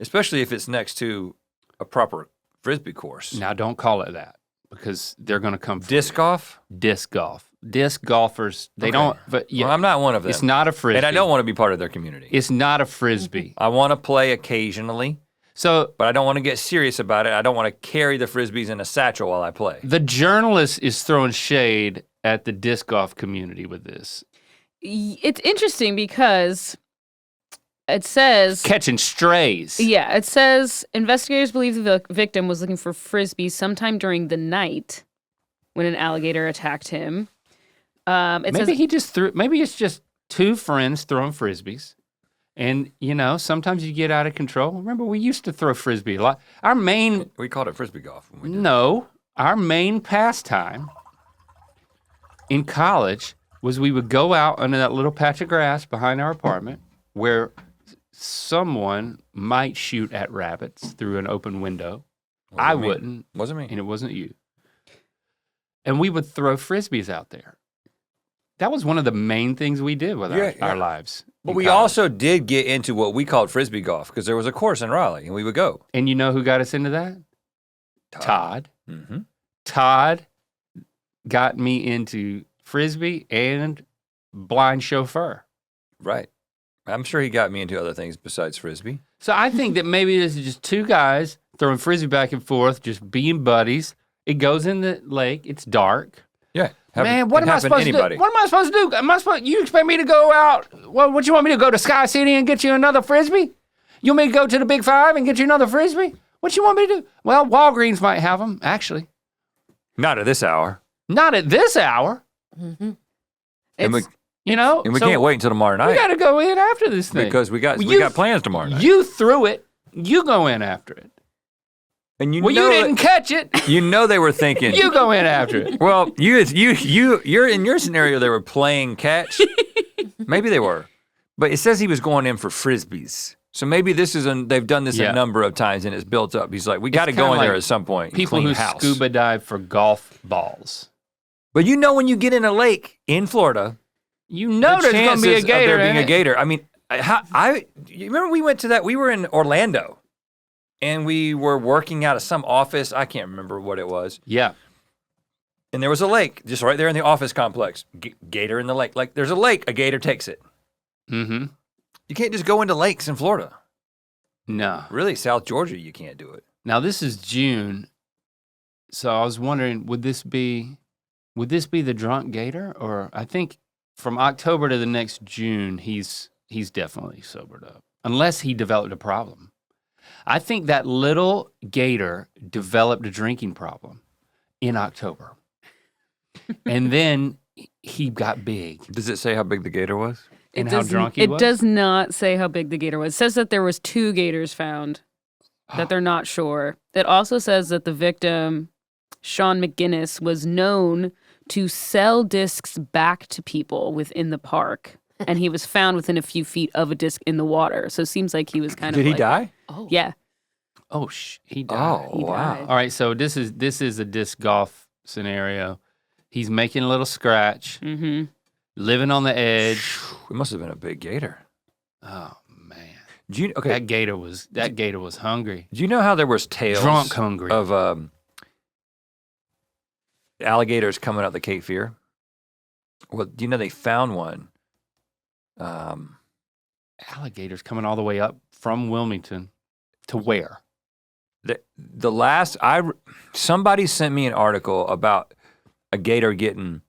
especially if it's next to a proper frisbee course. Now don't call it that because they're going to come for Disc you. golf? Disc golf. Disc golfers, they Okay. don't, but yeah, Well, I'm not one of them. it's not a frisbee. And I don't want to be part of their community. It's not a frisbee. I want to play occasionally, So but I don't want to get serious about it. I don't want to carry the frisbees in a satchel while I play. the journalist is throwing shade at the disc golf community with this. It's interesting because it says Catching strays. Yeah, it says investigators believe the victim was looking for frisbees sometime during the night when an alligator attacked him. Maybe maybe it's just two friends throwing frisbees. And, sometimes you get out of control. Remember, we used to throw frisbee a lot. We called it frisbee golf. When we did. No, our main pastime in college was we would go out under that little patch of grass behind our apartment where someone might shoot at rabbits through an open window. I me. wouldn't, Wasn't me. and it wasn't you. And we would throw frisbees out there. That was one of the main things we did with our lives. But in we college. also did get into what we called frisbee golf because there was a course in Raleigh and we would go. And you know who got us into that? Todd. Mm-hmm. Todd got me into frisbee and blind chauffeur. Right. I'm sure he got me into other things besides Frisbee. So I think that maybe this is just two guys throwing Frisbee back and forth, just being buddies. It goes in the lake. It's dark. Yeah. Man, what am I supposed to do? What am I supposed to do? You expect me to go out? What you want me to go to Sky City and get you another Frisbee? You want me to go to the Big Five and get you another Frisbee? What you want me to do? Well, Walgreens might have them, actually. Not at this hour. Not at this hour. And we we can't wait until tomorrow night. We got to go in after this thing. Because we got plans tomorrow night. You threw it. You go in after it. And you didn't catch it. You know they were thinking. You go in after it. Well, you're in your scenario. They were playing catch. Maybe they were, but it says he was going in for Frisbees. So maybe they've done this a number of times and it's built up. He's like, we got to go in there at some point. People who scuba dive for golf balls. But when you get in a lake in Florida, there's going to be a gator. There being a gator. I mean, you remember we went to that? We were in Orlando, and we were working out of some office. I can't remember what it was. Yeah. And there was a lake just right there in the office complex. Gator in the lake. Like there's a lake, a gator takes it. Mm-hmm. You can't just go into lakes in Florida. No. Really, South Georgia, you can't do it. Now this is June, so I was wondering, would this be the drunk gator? Or I think from October to the next June, he's definitely sobered up, unless he developed a problem. I think that little gator developed a drinking problem in October, and then he got big. Does it say how big the gator was? And how drunk he was? It does not say how big the gator was. It says that there was 2 gators found, that they're not sure. It also says that the victim, Sean McGinnis, was known to sell discs back to people within the park, and he was found within a few feet of a disc in the water. So it seems like he was kind of Did he die? Oh. Yeah. Oh, he died. Oh, wow. died. All right, so this is a disc golf scenario. He's making a little scratch, living on the edge. It must have been a big gator. Oh man, that gator was hungry. Do you know how there was tales drunk hungry of alligators coming up the Cape Fear? Well, do you know they found one? Alligators coming all the way up from Wilmington to where? Somebody sent me an article about a gator getting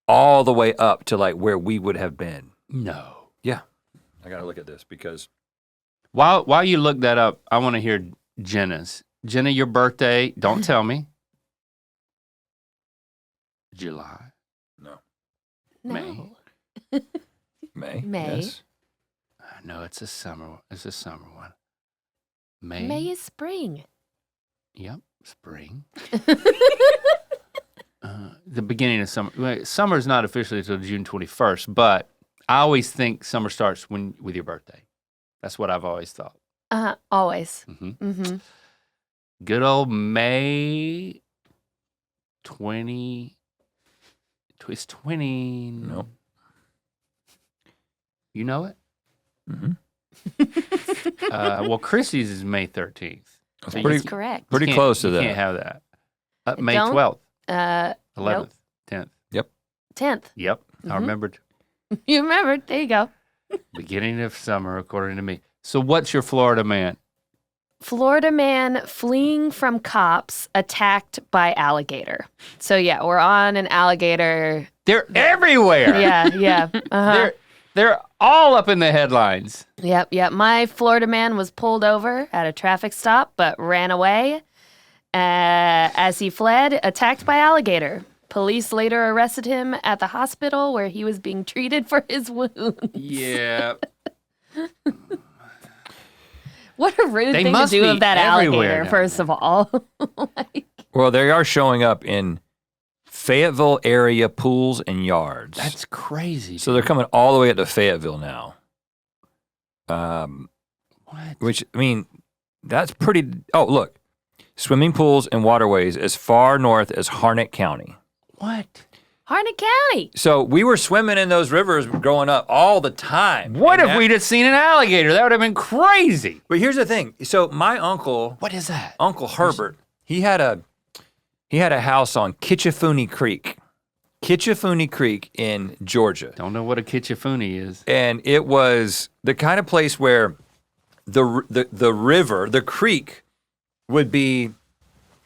all the way up to like where we would have been. No. Yeah. I got to look at this because while you look that up, I want to hear Jenna's. Jenna, your birthday, don't tell me. July. No. May. May. May. Yes. No, it's a summer one. May is spring. Yep, spring. The beginning of summer. Well, summer is not officially until June 21st, but I always think summer starts with your birthday. That's what I've always thought. Always. Good old May 20. It's 20. No. You know it? Well, Chrissy's is May 13th. That's correct. Pretty close to that. You can't have that. May Don't- 12th, 11th, Nope. 10th. 10th. Yep, I remembered. You remembered. There you go. Beginning of summer, according to me. So what's your Florida man? Florida man fleeing from cops attacked by alligator. So yeah, we're on an alligator. They're everywhere. Yeah. They're all up in the headlines. Yep. My Florida man was pulled over at a traffic stop, but ran away. As he fled, attacked by alligator. Police later arrested him at the hospital where he was being treated for his wounds. Yeah. What a rude They thing to must do be of that everywhere alligator, down first there. of all. Well, they are showing up in Fayetteville area pools and yards. That's crazy. So they're coming all the way up to Fayetteville now. What? Which, I mean, that's pretty. Oh, look. Swimming pools and waterways as far north as Harnett County. What? Harnett County. So we were swimming in those rivers growing up all the time. What And if we'd have seen an alligator? That would have been crazy. But here's the thing. So my uncle, What is that? Uncle Herbert, he had a house on Kitchafoonie Creek. Kitchafuni Creek in Georgia. Don't know what a kitchafuni is. And it was the kind of place where the river, the creek would be,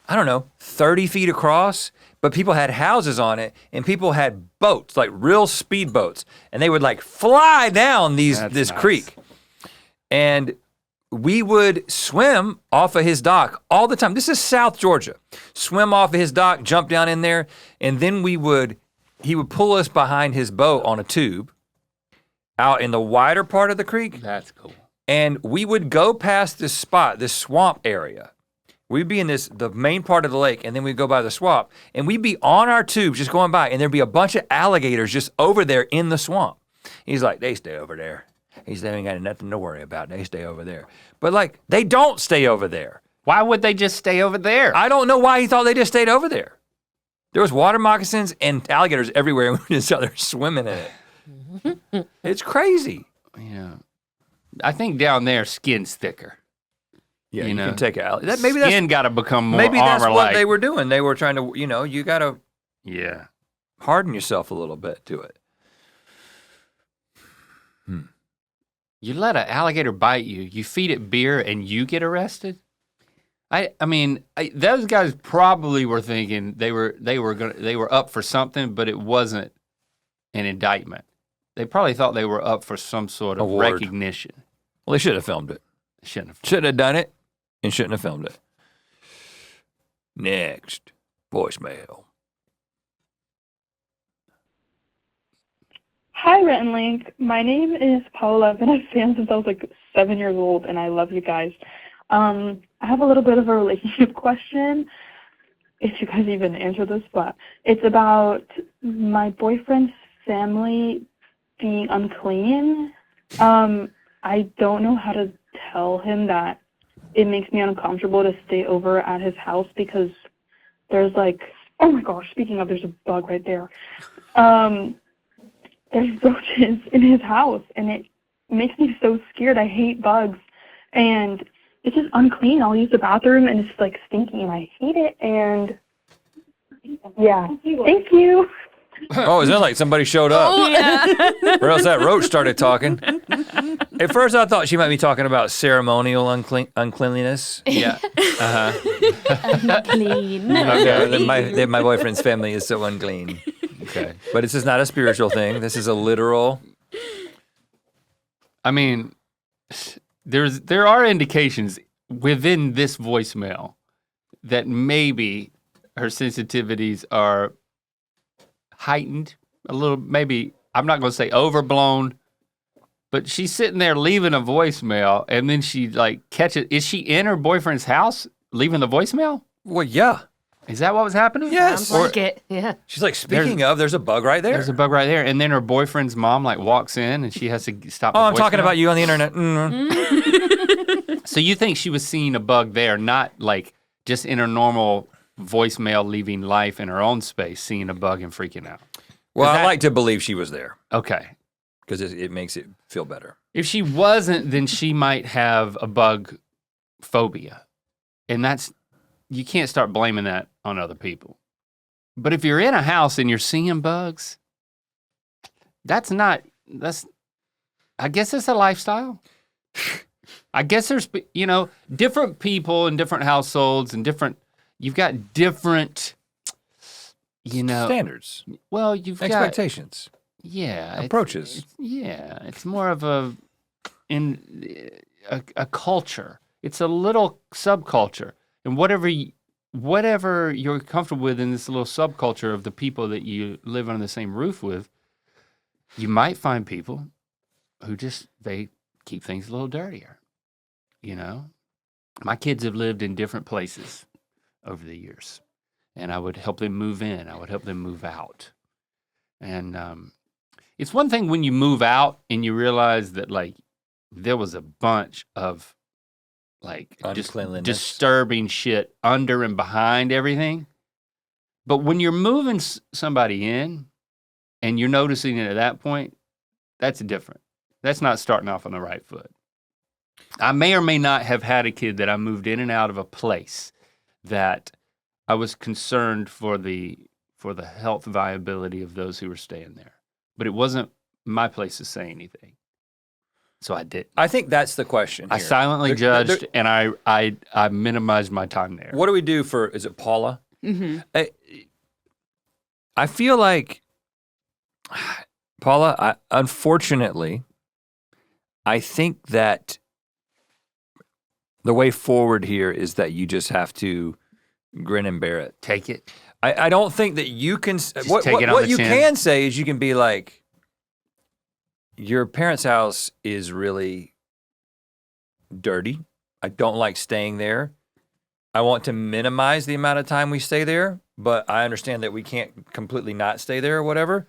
I don't know, 30 feet across, but people had houses on it and people had boats, like real speedboats, and they would like fly down this nice. creek. And we would swim off of his dock all the time. This is South Georgia. Swim off of his dock, jump down in there, and then he would pull us behind his boat on a tube out in the wider part of the creek. That's cool. And we would go past this spot, this swamp area. We'd be in the main part of the lake, and then we'd go by the swamp, and we'd be on our tube just going by, and there'd be a bunch of alligators just over there in the swamp. He's like, they stay over there. He said, they ain't got nothing to worry about. They stay over there. But like, they don't stay over there. Why would they just stay over there? I don't know why he thought they just stayed over there. There was water moccasins and alligators everywhere, and we just out there swimming in it. It's crazy. Yeah. I think down there, skin's thicker. Yeah, You you know, can take out. Skin got to become more maybe that's what armor-like. they were doing. They were trying to, you got to Yeah. harden yourself a little bit to it. You let an alligator bite you, you feed it beer, and you get arrested? I mean, those guys probably were thinking they were up for something, but it wasn't an indictment. They probably thought they were up for some sort of Award. recognition. Well, they should have filmed it. Shouldn't have. Shouldn't have done it and shouldn't have filmed it. Next, voicemail. Hi, Rhett Link. My name is Paula. I've been a fan since I was like 7 years old, and I love you guys. I have a little bit of a relationship question, if you guys even answer this, but it's about my boyfriend's family being unclean. I don't know how to tell him that it makes me uncomfortable to stay over at his house because there's like, oh my gosh, speaking of, there's a bug right there. There's roaches in his house, and it makes me so scared. I hate bugs, and it's just unclean. I'll use the bathroom, and it's like stinky, and I hate it, and yeah. Thank you. Oh, it sounds like somebody showed up. Oh, yeah. Or else that roach started talking. At first, I thought she might be talking about ceremonial uncleanliness. Yeah. Uh-huh. Clean. Okay, that my boyfriend's family is so unclean. Okay, but this is not a spiritual thing. This is a literal. I mean, there are indications within this voicemail that maybe her sensitivities are heightened a little, maybe, I'm not going to say overblown, but she's sitting there leaving a voicemail and then she like catches, is she in her boyfriend's house leaving the voicemail? Well, yeah. Is that what was happening? Yes. Sounds like it. Yeah. She's like, speaking of, there's a bug right there. There's a bug right there. And then her boyfriend's mom like walks in and she has to stop the I'm talking voicemail. about you on the internet. So you think she was seeing a bug there, not like just in her normal voicemail leaving life in her own space, seeing a bug and freaking out? Well, I like to believe she was there Okay. because it makes it feel better. If she wasn't, then she might have a bug phobia. And you can't start blaming that on other people. But if you're in a house and you're seeing bugs, I guess it's a lifestyle. I guess there's, different people in different households and you've got different, Standards, well, you've got, expectations, approaches. It's more of a culture. It's a little subculture. And whatever you're comfortable with in this little subculture of the people that you live under the same roof with, you might find people who they keep things a little dirtier. My kids have lived in different places over the years, and I would help them move in. I would help them move out. And it's one thing when you move out and you realize that like there was a bunch of like just disturbing shit under and behind everything. But when you're moving somebody in and you're noticing it at that point, that's different. That's not starting off on the right foot. I may or may not have had a kid that I moved in and out of a place that I was concerned for the for the health viability of those who were staying there. But it wasn't my place to say anything. So I did. I think that's the question. I here. silently There- judged, and I minimized my time there. What do we do for? Is it Paula? Mm-hmm. I feel like Paula. Unfortunately, I think that the way forward here is that you just have to grin and bear it. Take it. I don't think that you can. What take it on what the you chin. can say is you can be like, your parents' house is really dirty. I don't like staying there. I want to minimize the amount of time we stay there, but I understand that we can't completely not stay there or whatever.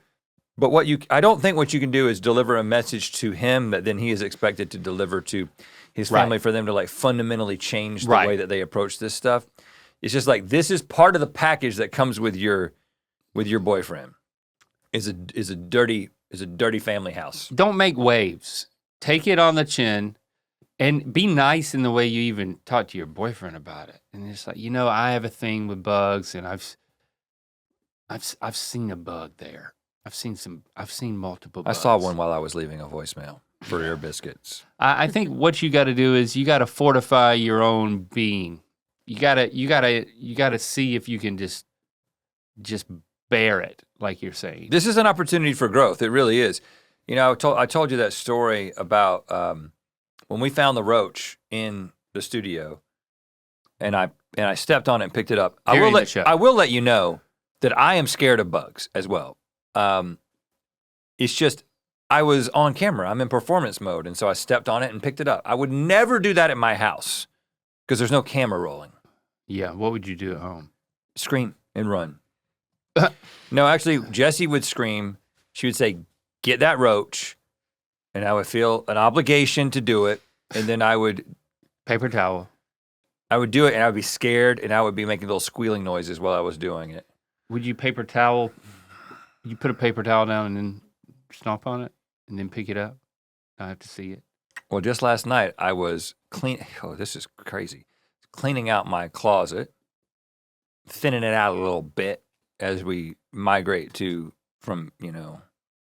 But I don't think what you can do is deliver a message to him that then he is expected to deliver to his family Right. for them to like fundamentally change the Right. way that they approach this stuff. It's just like, this is part of the package that comes with your boyfriend is a dirty family house. Don't make waves. Take it on the chin, and be nice in the way you even talk to your boyfriend about it. And it's like, I have a thing with bugs, and I've seen a bug there. I've seen multiple I bugs. saw one while I was leaving a voicemail for your biscuits. I think what you got to do is you got to fortify your own being. You gotta see if you can just bear it, like you're saying. This is an opportunity for growth. It really is. I told you that story about when we found the roach in the studio, and I stepped on it and picked it up. I will let you know that I am scared of bugs as well. It's just I was on camera. I'm in performance mode, and so I stepped on it and picked it up. I would never do that at my house because there's no camera rolling. Yeah, what would you do at home? Scream and run. No, actually, Jessie would scream. She would say, "Get that roach," and I would feel an obligation to do it. And then I would Paper towel. do it, and I would be scared, and I would be making little squealing noises while I was doing it. Would you paper towel? You put a paper towel down and then stomp on it, and then pick it up. I have to see it. Well, just last night I was oh, this is crazy. Cleaning out my closet, thinning it out a little bit as we migrate from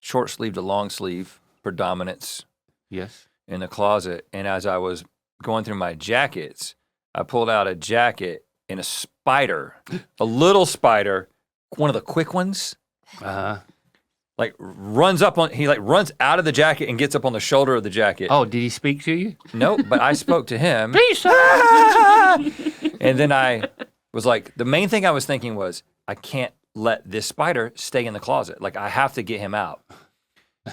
short sleeve to long sleeve predominance Yes. in the closet. And as I was going through my jackets, I pulled out a jacket and a spider, a little spider, one of the quick ones, runs out of the jacket and gets up on the shoulder of the jacket. Oh, did he speak to you? No, but I spoke to him. Please, sir. And then I was like, the main thing I was thinking was, I can't let this spider stay in the closet. Like, I have to get him out.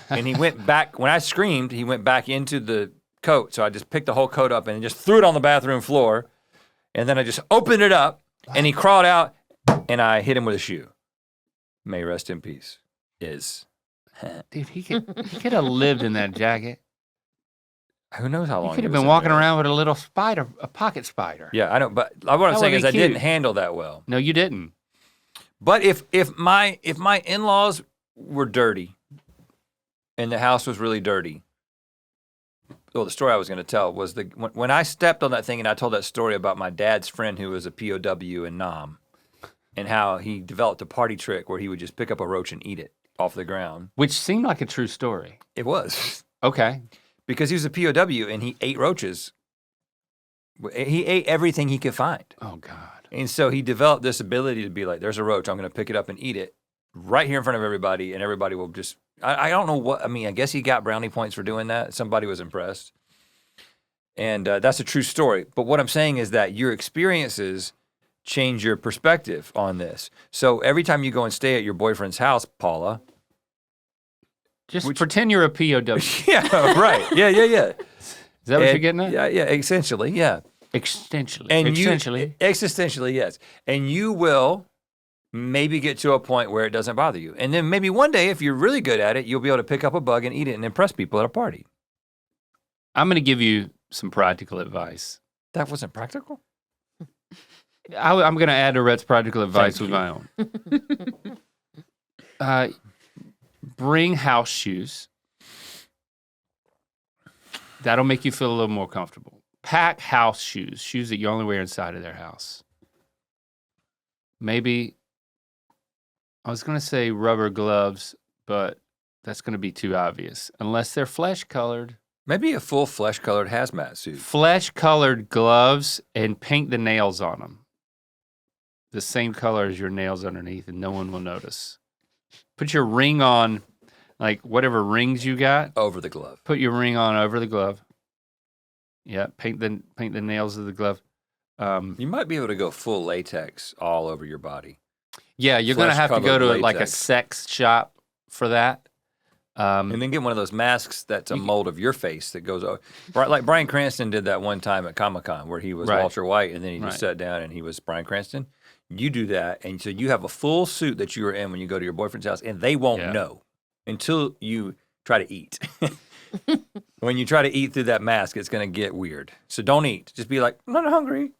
And he went back, when I screamed, he went back into the coat. So I just picked the whole coat up and just threw it on the bathroom floor. And then I just opened it up and he crawled out and I hit him with a shoe. May he rest in peace. Dude, he could have lived in that jacket. Who knows how long He could have was been in walking there. around with a little spider, a pocket spider. Yeah, I know, but what I'm That saying would is be I didn't cute. handle that well. No, you didn't. But if my in-laws were dirty and the house was really dirty, well, the story I was going to tell was when I stepped on that thing and I told that story about my dad's friend who was a POW in Nam and how he developed a party trick where he would just pick up a roach and eat it off the ground. Which seemed like a true story. It was. Okay. Because he was a POW and he ate roaches. He ate everything he could find. Oh, God. And so he developed this ability to be like, there's a roach, I'm going to pick it up and eat it right here in front of everybody, and everybody will just, I don't know what, I guess he got brownie points for doing that. Somebody was impressed. And that's a true story. But what I'm saying is that your experiences change your perspective on this. So every time you go and stay at your boyfriend's house, Paula. Just pretend you're a POW. Yeah, right. Yeah. Is that what you're getting at? Yeah, essentially, yeah. Existentially. Existentially, yes. And you will maybe get to a point where it doesn't bother you. And then maybe one day, if you're really good at it, you'll be able to pick up a bug and eat it and impress people at a party. I'm going to give you some practical advice. That wasn't practical? I'm going to add to Rhett's practical advice Thank with my own. Bring house shoes. That'll make you feel a little more comfortable. Pack house shoes, shoes that you only wear inside of their house. Maybe I was going to say rubber gloves, but that's going to be too obvious. Unless they're flesh-colored. Maybe a full flesh-colored hazmat suit. Flesh-colored gloves and paint the nails on them. The same color as your nails underneath, and no one will notice. Put your ring on, like whatever rings you got. Over the glove. Put your ring on over the glove. Yeah, paint the nails of the glove. You might be able to go full latex all over your body. Yeah, you're going to have to go to like a latex. sex shop for that. And then get one of those masks that's a mold of your face that goes over. Like Bryan Cranston did that one time at Comic-Con where he was Right. Walter White and then he just sat down and he was Bryan Cranston. You do that, and so you have a full suit that you were in when you go to your boyfriend's house, and they won't know until you try to eat. When you try to eat through that mask, it's going to get weird. So don't eat. Just be like, I'm not hungry.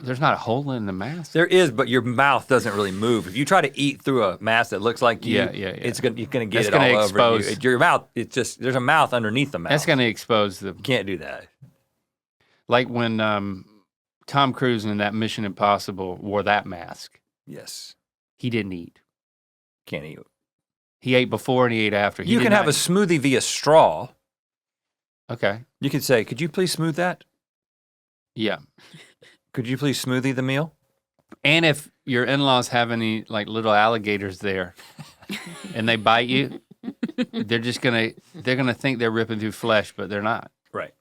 There's not a hole in the mask. There is, but your mouth doesn't really move. If you try to eat through a mask that looks like you, it's gonna, you're going to get That's it all gonna over expose. you. Your mouth, it's just, there's a mouth underneath the mouth. That's going to expose the. You can't do that. Like when Tom Cruise in that Mission Impossible wore that mask. Yes. He didn't eat. Can't eat. He ate before and he ate after. He You did can have not- a smoothie via straw. Okay. You could say, could you please smooth that? Yeah. Could you please smoothie the meal? And if your in-laws have any like little alligators there and they bite you, they're gonna think they're ripping through flesh, but they're not. Right.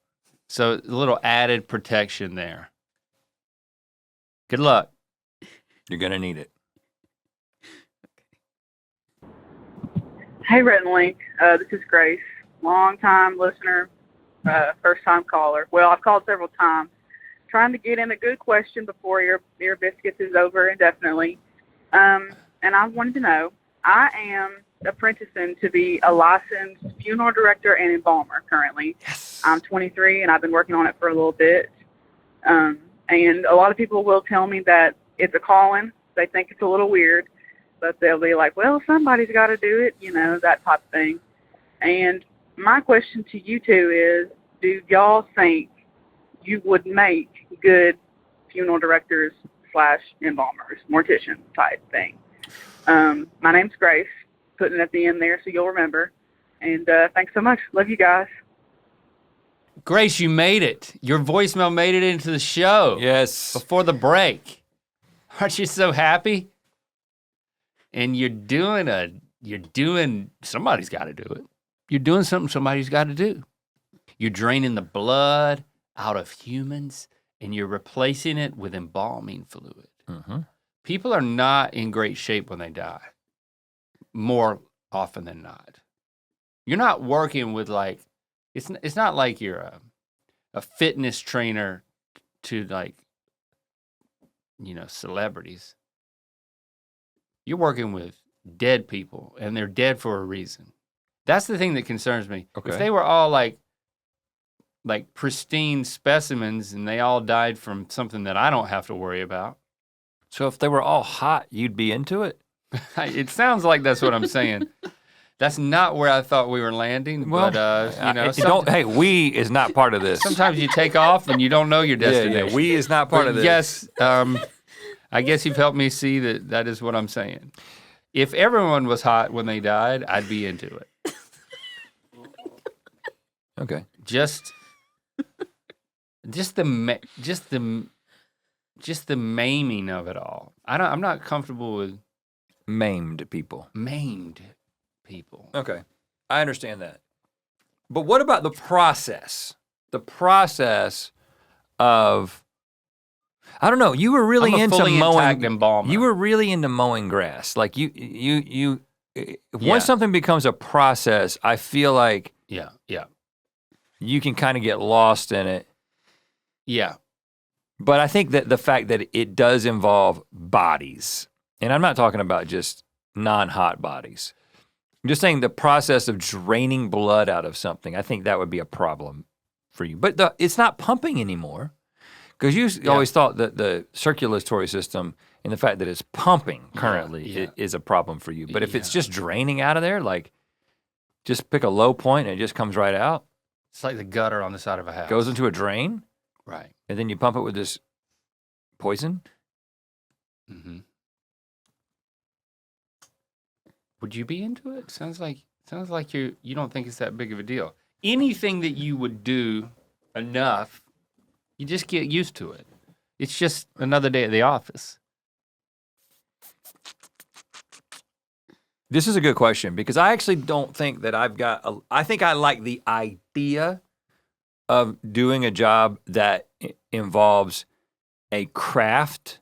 So a little added protection there. Good luck. You're going to need it. Hey, Rhett Link. This is Grace, long-time listener, first-time caller. Well, I've called several times, trying to get in a good question before your Biscuits is over indefinitely. And I wanted to know, I am apprenticing to be a licensed funeral director and embalmer currently. Yes. I'm 23, and I've been working on it for a little bit. And a lot of people will tell me that it's a calling. They think it's a little weird, but they'll be like, well, somebody's got to do it, that type of thing. And my question to you two is, do y'all think you would make good funeral directors / embalmers, mortician type thing? My name's Grace, putting it at the end there so you'll remember. And thanks so much. Love you guys. Grace, you made it. Your voicemail made it into the show. Yes. Before the break. Aren't you so happy? And somebody's got to do it. You're doing something somebody's got to do. You're draining the blood out of humans and you're replacing it with embalming fluid. Mm-hmm. People are not in great shape when they die, more often than not. You're not working with it's not like you're a fitness trainer to celebrities. You're working with dead people, and they're dead for a reason. That's the thing that concerns me. Okay. If they were all like pristine specimens and they all died from something that I don't have to worry about. So if they were all hot, you'd be into it? It sounds like that's what I'm saying. That's not where I thought we were landing, Well, but hey, we is not part of this. sometimes you take off and you don't know your destination. Yeah, we is not part But of this. yes, I guess you've helped me see that is what I'm saying. If everyone was hot when they died, I'd be into it. Okay. Just the maiming of it all. I'm not comfortable with Maimed people. maimed people. Okay. I understand that. But what about the process? The process of, I don't know, you were really I'm a into fully mowing. intact embalmer. You were really into mowing grass. Like Yeah. once something becomes a process, I feel like Yeah. you can kind of get lost in it. Yeah. But I think that the fact that it does involve bodies, and I'm not talking about just non-hot bodies. I'm just saying the process of draining blood out of something, I think that would be a problem for you. But it's not pumping anymore, because you always thought that the circulatory system and the fact that it's pumping currently is a problem for you. But if it's just draining out of there, like just pick a low point and it just comes right out, It's like the gutter on the side of a house. goes into a drain, right. and then you pump it with this poison. Mm-hmm. Would you be into it? Sounds like you don't think it's that big of a deal. Anything that you would do enough, you just get used to it. It's just another day at the office. This is a good question because I actually don't think that I think I like the idea of doing a job that involves a craft,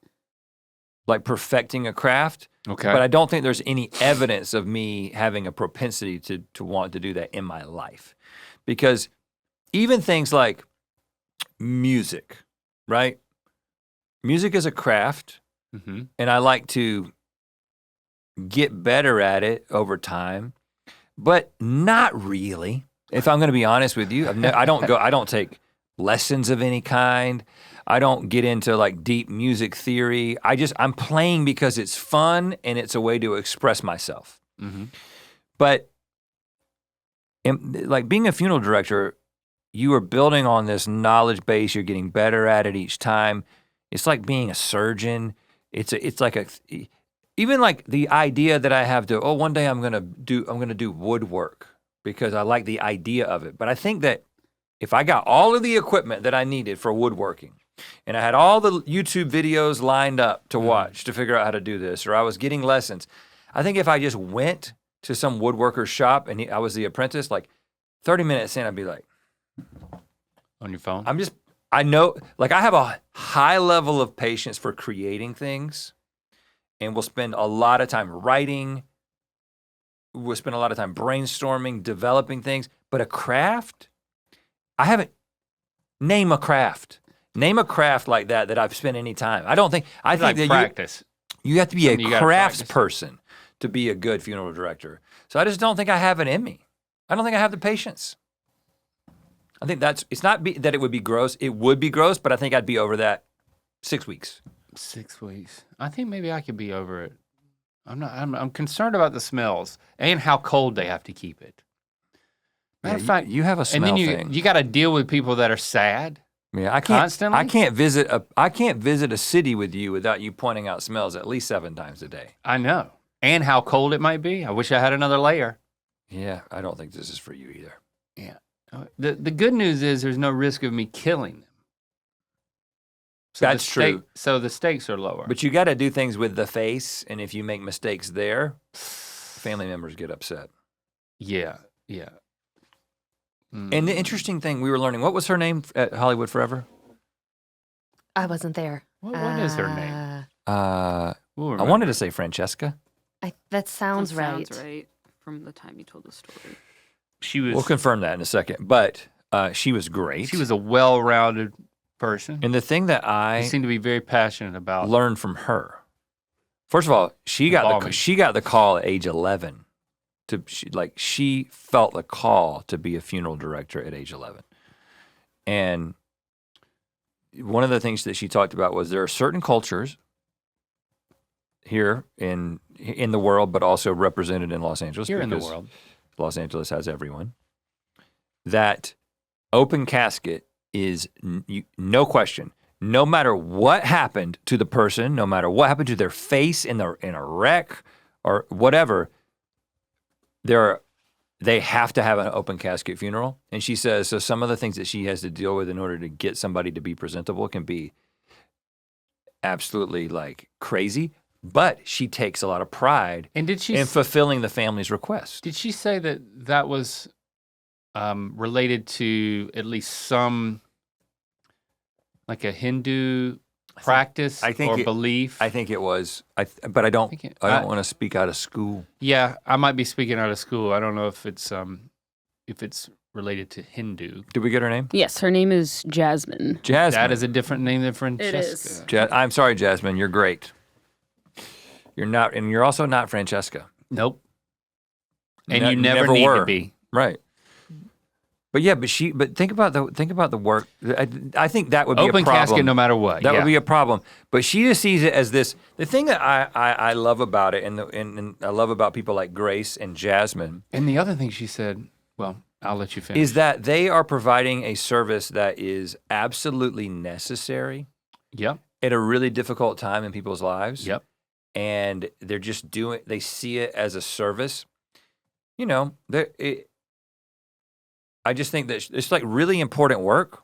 like perfecting a craft. Okay. But I don't think there's any evidence of me having a propensity to want to do that in my life. Because even things like music, right? Music is a craft, Mm-hmm. and I like to get better at it over time, but not really. If I'm going to be honest with you, I don't take lessons of any kind. I don't get into like deep music theory. I'm playing because it's fun and it's a way to express myself. Mm-hmm. But like being a funeral director, you are building on this knowledge base. You're getting better at it each time. It's like being a surgeon. Even like the idea that I have to, one day I'm gonna do woodwork because I like the idea of it. But I think that if I got all of the equipment that I needed for woodworking, and I had all the YouTube videos lined up to watch to figure out how to do this, or I was getting lessons, I think if I just went to some woodworker's shop and I was the apprentice, like 30 minutes in, I'd be like, On your phone? I know, like I have a high level of patience for creating things, and we'll spend a lot of time writing. We'll spend a lot of time brainstorming, developing things. But a craft, name a craft. Name a craft like that I've spent any time. I think that practice. You have to be Something you a gotta crafts practice. person to be a good funeral director. So I just don't think I have it in me. I don't think I have the patience. I think it's not that it would be gross. It would be gross, but I think I'd be over that 6 weeks. 6 weeks. I think maybe I could be over it. I'm concerned about the smells and how cold they have to keep it. Matter of fact, you have a smell and then thing. you got to deal with people that are sad. Yeah, I can't. Constantly? I can't visit a city with you without you pointing out smells at least 7 times a day. I know. And how cold it might be. I wish I had another layer. Yeah, I don't think this is for you either. Yeah. The good news is there's no risk of me killing them. So That's true. So the stakes are lower. But you got to do things with the face, and if you make mistakes there, family members get upset. Yeah. And the interesting thing we were learning, what was her name at Hollywood Forever? I wasn't there. What is her name? I wanted to say Francesca. That sounds right. Sounds right from the time you told the story. We'll confirm that in a second. But she was great. She was a well-rounded person. And the thing that I She seemed to be very passionate about. learned from her, first of all, she got the call at age 11. She felt the call to be a funeral director at age 11. And one of the things that she talked about was there are certain cultures here in the world, but also represented in Los Angeles. Here in the because world. Los Angeles has everyone. That open casket is no question. No matter what happened to the person, no matter what happened to their face in a wreck or whatever, they have to have an open casket funeral. And she says, so some of the things that she has to deal with in order to get somebody to be presentable can be absolutely like crazy, but she takes a lot of pride And did she in fulfilling the family's request. Did she say that was related to at least some, like a Hindu practice or belief? I think it was, but I don't want to speak out of school. Yeah, I might be speaking out of school. I don't know if it's related to Hindu. Did we get her name? Yes, her name is Jasmine. Jasmine. That is a different name than Francesca. is. I'm sorry, Jasmine. You're great. You're not, and you're also not Francesca. Nope. And No, you never need were. to be. Right. But yeah, but think about the work. I think that would be Open a problem. casket no matter what. That yeah. would be a problem. But she just sees it as this. The thing that I love about it, and I love about people like Grace and Jasmine, And the other thing she said, well, I'll let you finish. is that they are providing a service that is absolutely necessary Yep. at a really difficult time in people's lives. Yep. and they're just they see it as a service. You know, I just think that it's like really important work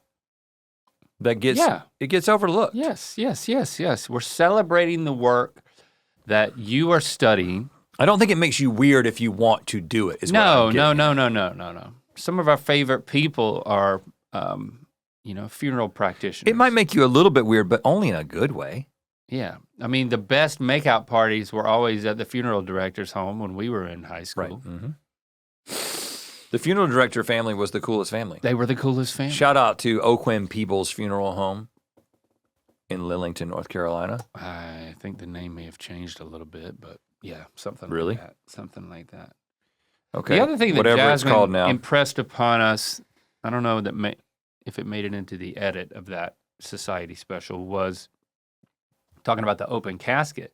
that gets overlooked. Yes. We're celebrating the work that you are studying. I don't think it makes you weird if you want to do it. No. Some of our favorite people are, funeral practitioners. It might make you a little bit weird, but only in a good way. Yeah. I mean, the best makeout parties were always at the funeral director's home when we were in high school. Right. Mm-hmm. The funeral director family was the coolest family. They were the coolest family. Shout out to Oquim Peebles Funeral Home in Lillington, North Carolina. I think the name may have changed a little bit, but yeah, something really? like that. Something like that. Okay. The other thing that Whatever Jasmine it's called now. impressed upon us, I don't know if it made it into the edit of that society special, was talking about the open casket.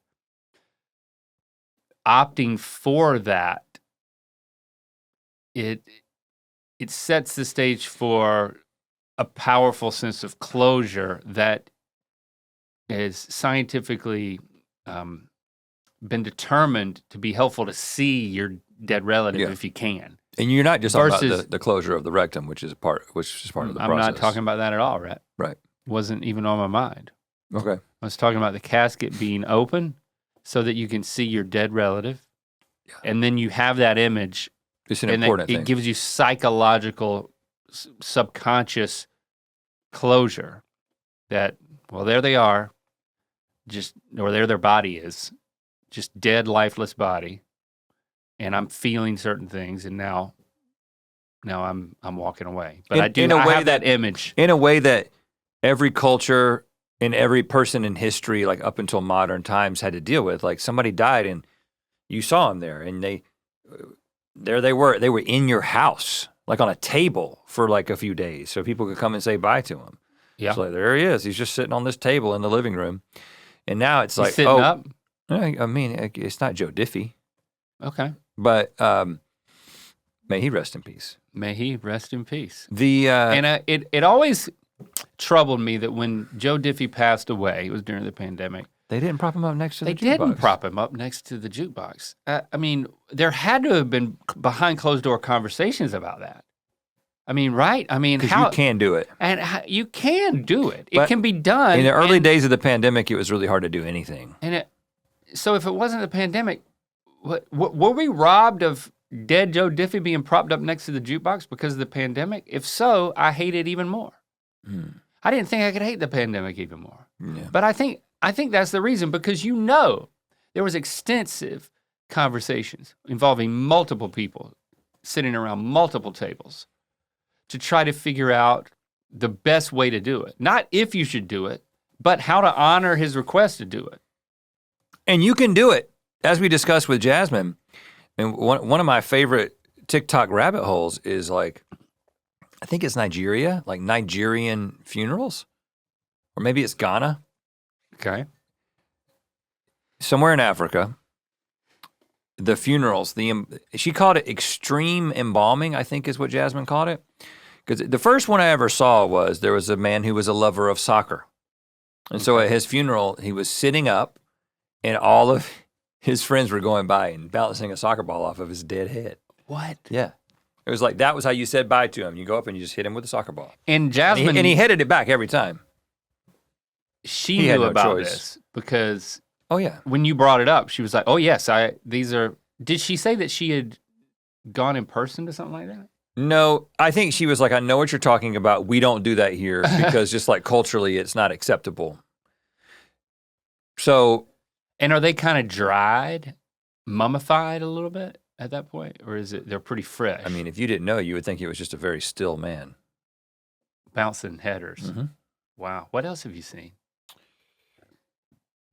Opting for that, it sets the stage for a powerful sense of closure that is scientifically been determined to be helpful to see your dead relative if you can. And you're not just talking Versus- about the closure of the rectum, which is part of the process. I'm not talking about that at all, Rhett. Right. Wasn't even on my mind. Okay. I was talking about the casket being open so that you can see your dead relative, and then you have that image. It's an and important it thing. gives you psychological, subconscious closure that, well, there they are, or there their body is, just dead, lifeless body, and I'm feeling certain things, and now I'm walking away. But I have that image. In a way that every culture and every person in history, like up until modern times, had to deal with. Like somebody died and you saw them there, and they were in your house, like on a table for like a few days, so people could come and say bye to him. Yeah. So like, there he is. He's just sitting on this table in the living room, and now it's like, sitting up. I mean, it's not Joe Diffie, Okay. but may he rest in peace. May he rest in peace. And It always troubled me that when Joe Diffie passed away, it was during the pandemic, they didn't prop him up next to the jukebox. They didn't prop him up next to the jukebox. I mean, there had to have been behind closed door conversations about that. I mean, right? I mean, because you can do it. And you can do it. But it can be done. In the early days of the pandemic, it was really hard to do anything. So if it wasn't the pandemic, were we robbed of dead Joe Diffie being propped up next to the jukebox because of the pandemic? If so, I hate it even more. I didn't think I could hate the pandemic even more. Yeah. But I think that's the reason, because there was extensive conversations involving multiple people sitting around multiple tables to try to figure out the best way to do it. Not if you should do it, but how to honor his request to do it. And you can do it, as we discussed with Jasmine. And one of my favorite TikTok rabbit holes is like, I think it's Nigeria, like Nigerian funerals, or maybe it's Ghana. Okay. Somewhere in Africa, the funerals, she called it extreme embalming, I think is what Jasmine called it. Because the first one I ever saw was there was a man who was a lover of soccer. And so at his funeral, he was sitting up and all of his friends were going by and bouncing a soccer ball off of his dead head. What? Yeah. It was like, that was how you said bye to him. You go up and you just hit him with a soccer ball. And Jasmine... And he headed it back every time. She He had knew no about choice. this because Oh, yeah. when you brought it up, she was like, oh, yes, these are... Did she say that she had gone in person to something like that? No, I think she was like, I know what you're talking about. We don't do that here because just like culturally, it's not acceptable. So... And are they kind of dried, mummified a little bit at that point? Or is it they're pretty fresh? I mean, if you didn't know, you would think it was just a very still man. Bouncing headers. Mhm. Wow. What else have you seen?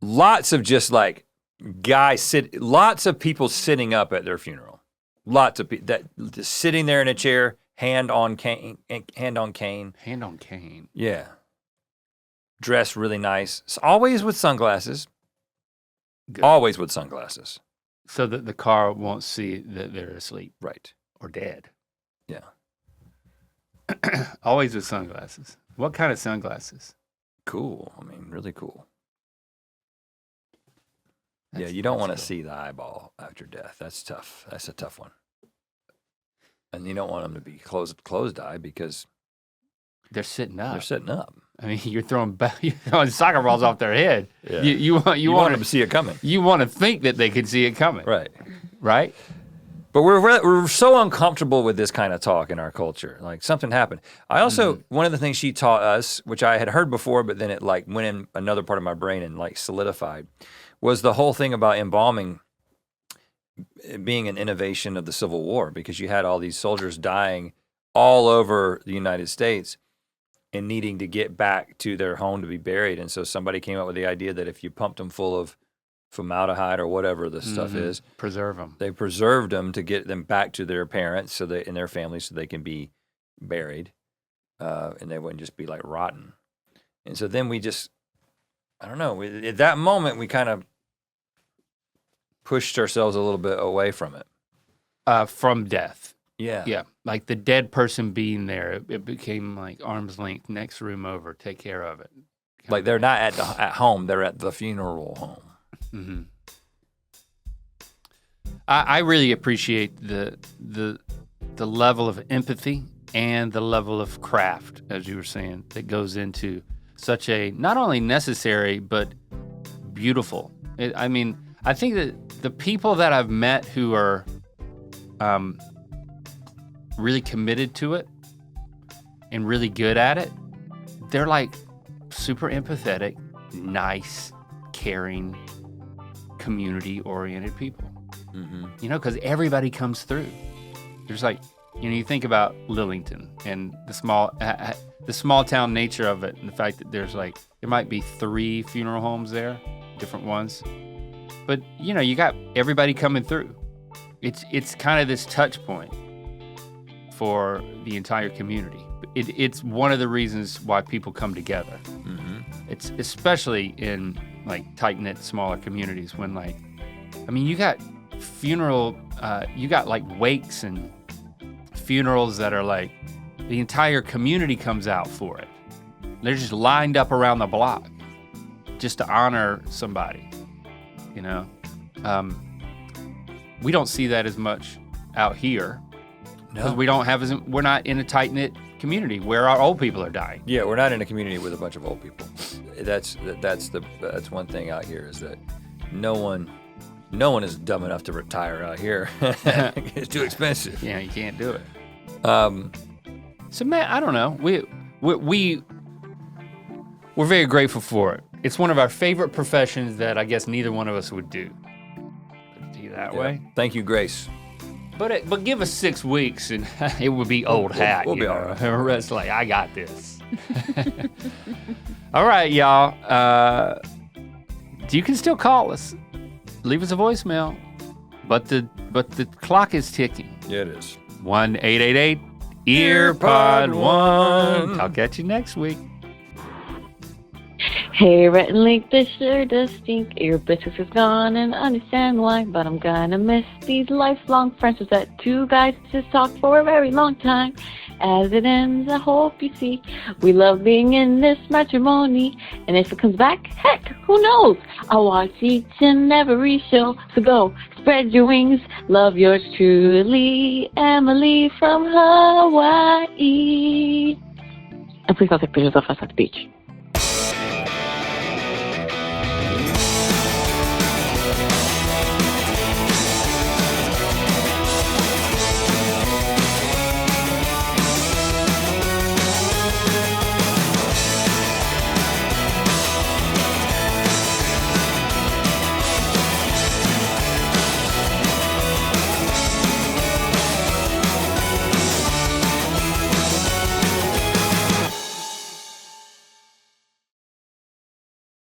Lots of just like lots of people sitting up at their funeral. Lots of people that just sitting there in a chair, hand on cane. Hand on cane. Yeah. Dressed really nice. Always with sunglasses. Good. Always with sunglasses. So that the car won't see that they're asleep Right. or dead. Yeah. Always with sunglasses. What kind of sunglasses? Cool. I mean, really cool. Yeah, you don't want to cool. see the eyeball after death. That's tough. That's a tough one. And you don't want them to be closed eye because They're sitting up. they're sitting up. I mean, you're throwing soccer balls off their head. Yeah. You want them to see it coming. You want to think that they could see it coming, Right. right? But we're so uncomfortable with this kind of talk in our culture. Like something happened. I also, one of the things she taught us, which I had heard before, but then it like went in another part of my brain and like solidified, was the whole thing about embalming being an innovation of the Civil War, because you had all these soldiers dying all over the United States and needing to get back to their home to be buried. And so somebody came up with the idea that if you pumped them full of formaldehyde or whatever the stuff is, Preserve them. they preserved them to get them back to their parents and their families so they can be buried, and they wouldn't just be like rotten. And so then we just, I don't know, at that moment we kind of pushed ourselves a little bit away from it. From death. Yeah. Yeah, like the dead person being there, it became like arm's length, next room over, take care of it. Like they're not at home, they're at the funeral home. Mm-hmm. I really appreciate the level of empathy and the level of craft, as you were saying, that goes into such a not only necessary but beautiful. I mean, I think that the people that I've met who are really committed to it and really good at it, they're like super empathetic, nice, caring, community-oriented people. Mm-hmm. You know, because everybody comes through. There's like, you know, you think about Lillington and the small town nature of it, and the fact that there might be 3 funeral homes there, different ones. But you know, you got everybody coming through. It's kind of this touch point for the entire community. It's one of the reasons why people come together. Mm-hmm. It's especially in like tight-knit, smaller communities when like, I mean, you got you got like wakes and funerals that are like, the entire community comes out for it. They're just lined up around the block just to honor somebody, you know? We don't see that as much out here. Because we're not in a tight-knit community where our old people are dying. Yeah, we're not in a community with a bunch of old people. That's one thing out here, is that no one is dumb enough to retire out here. It's too expensive. Yeah, you can't do it. Um, So man, I don't know. We're very grateful for it. It's one of our favorite professions that I guess neither one of us would do. Put it to you that way. Thank you, Grace. But give us 6 weeks and it would be old hat. We'll be all right. The rest like, I got this. All right, y'all. You can still call us. Leave us a voicemail. But the clock is ticking. Yeah, it is. 1-888-EARPOD1. I'll catch you next week. Hey, Rhett Link, this sure does stink. Your biscuits is gone and I understand why, but I'm gonna miss these lifelong friendships that 2 guys just talked for a very long time. As it ends, I hope you see we love being in this matrimony, and if it comes back, heck, who knows? I'll watch each and every show. So go, spread your wings. Love yours truly, Emily from Hawaii. And please don't take pictures of us at the beach.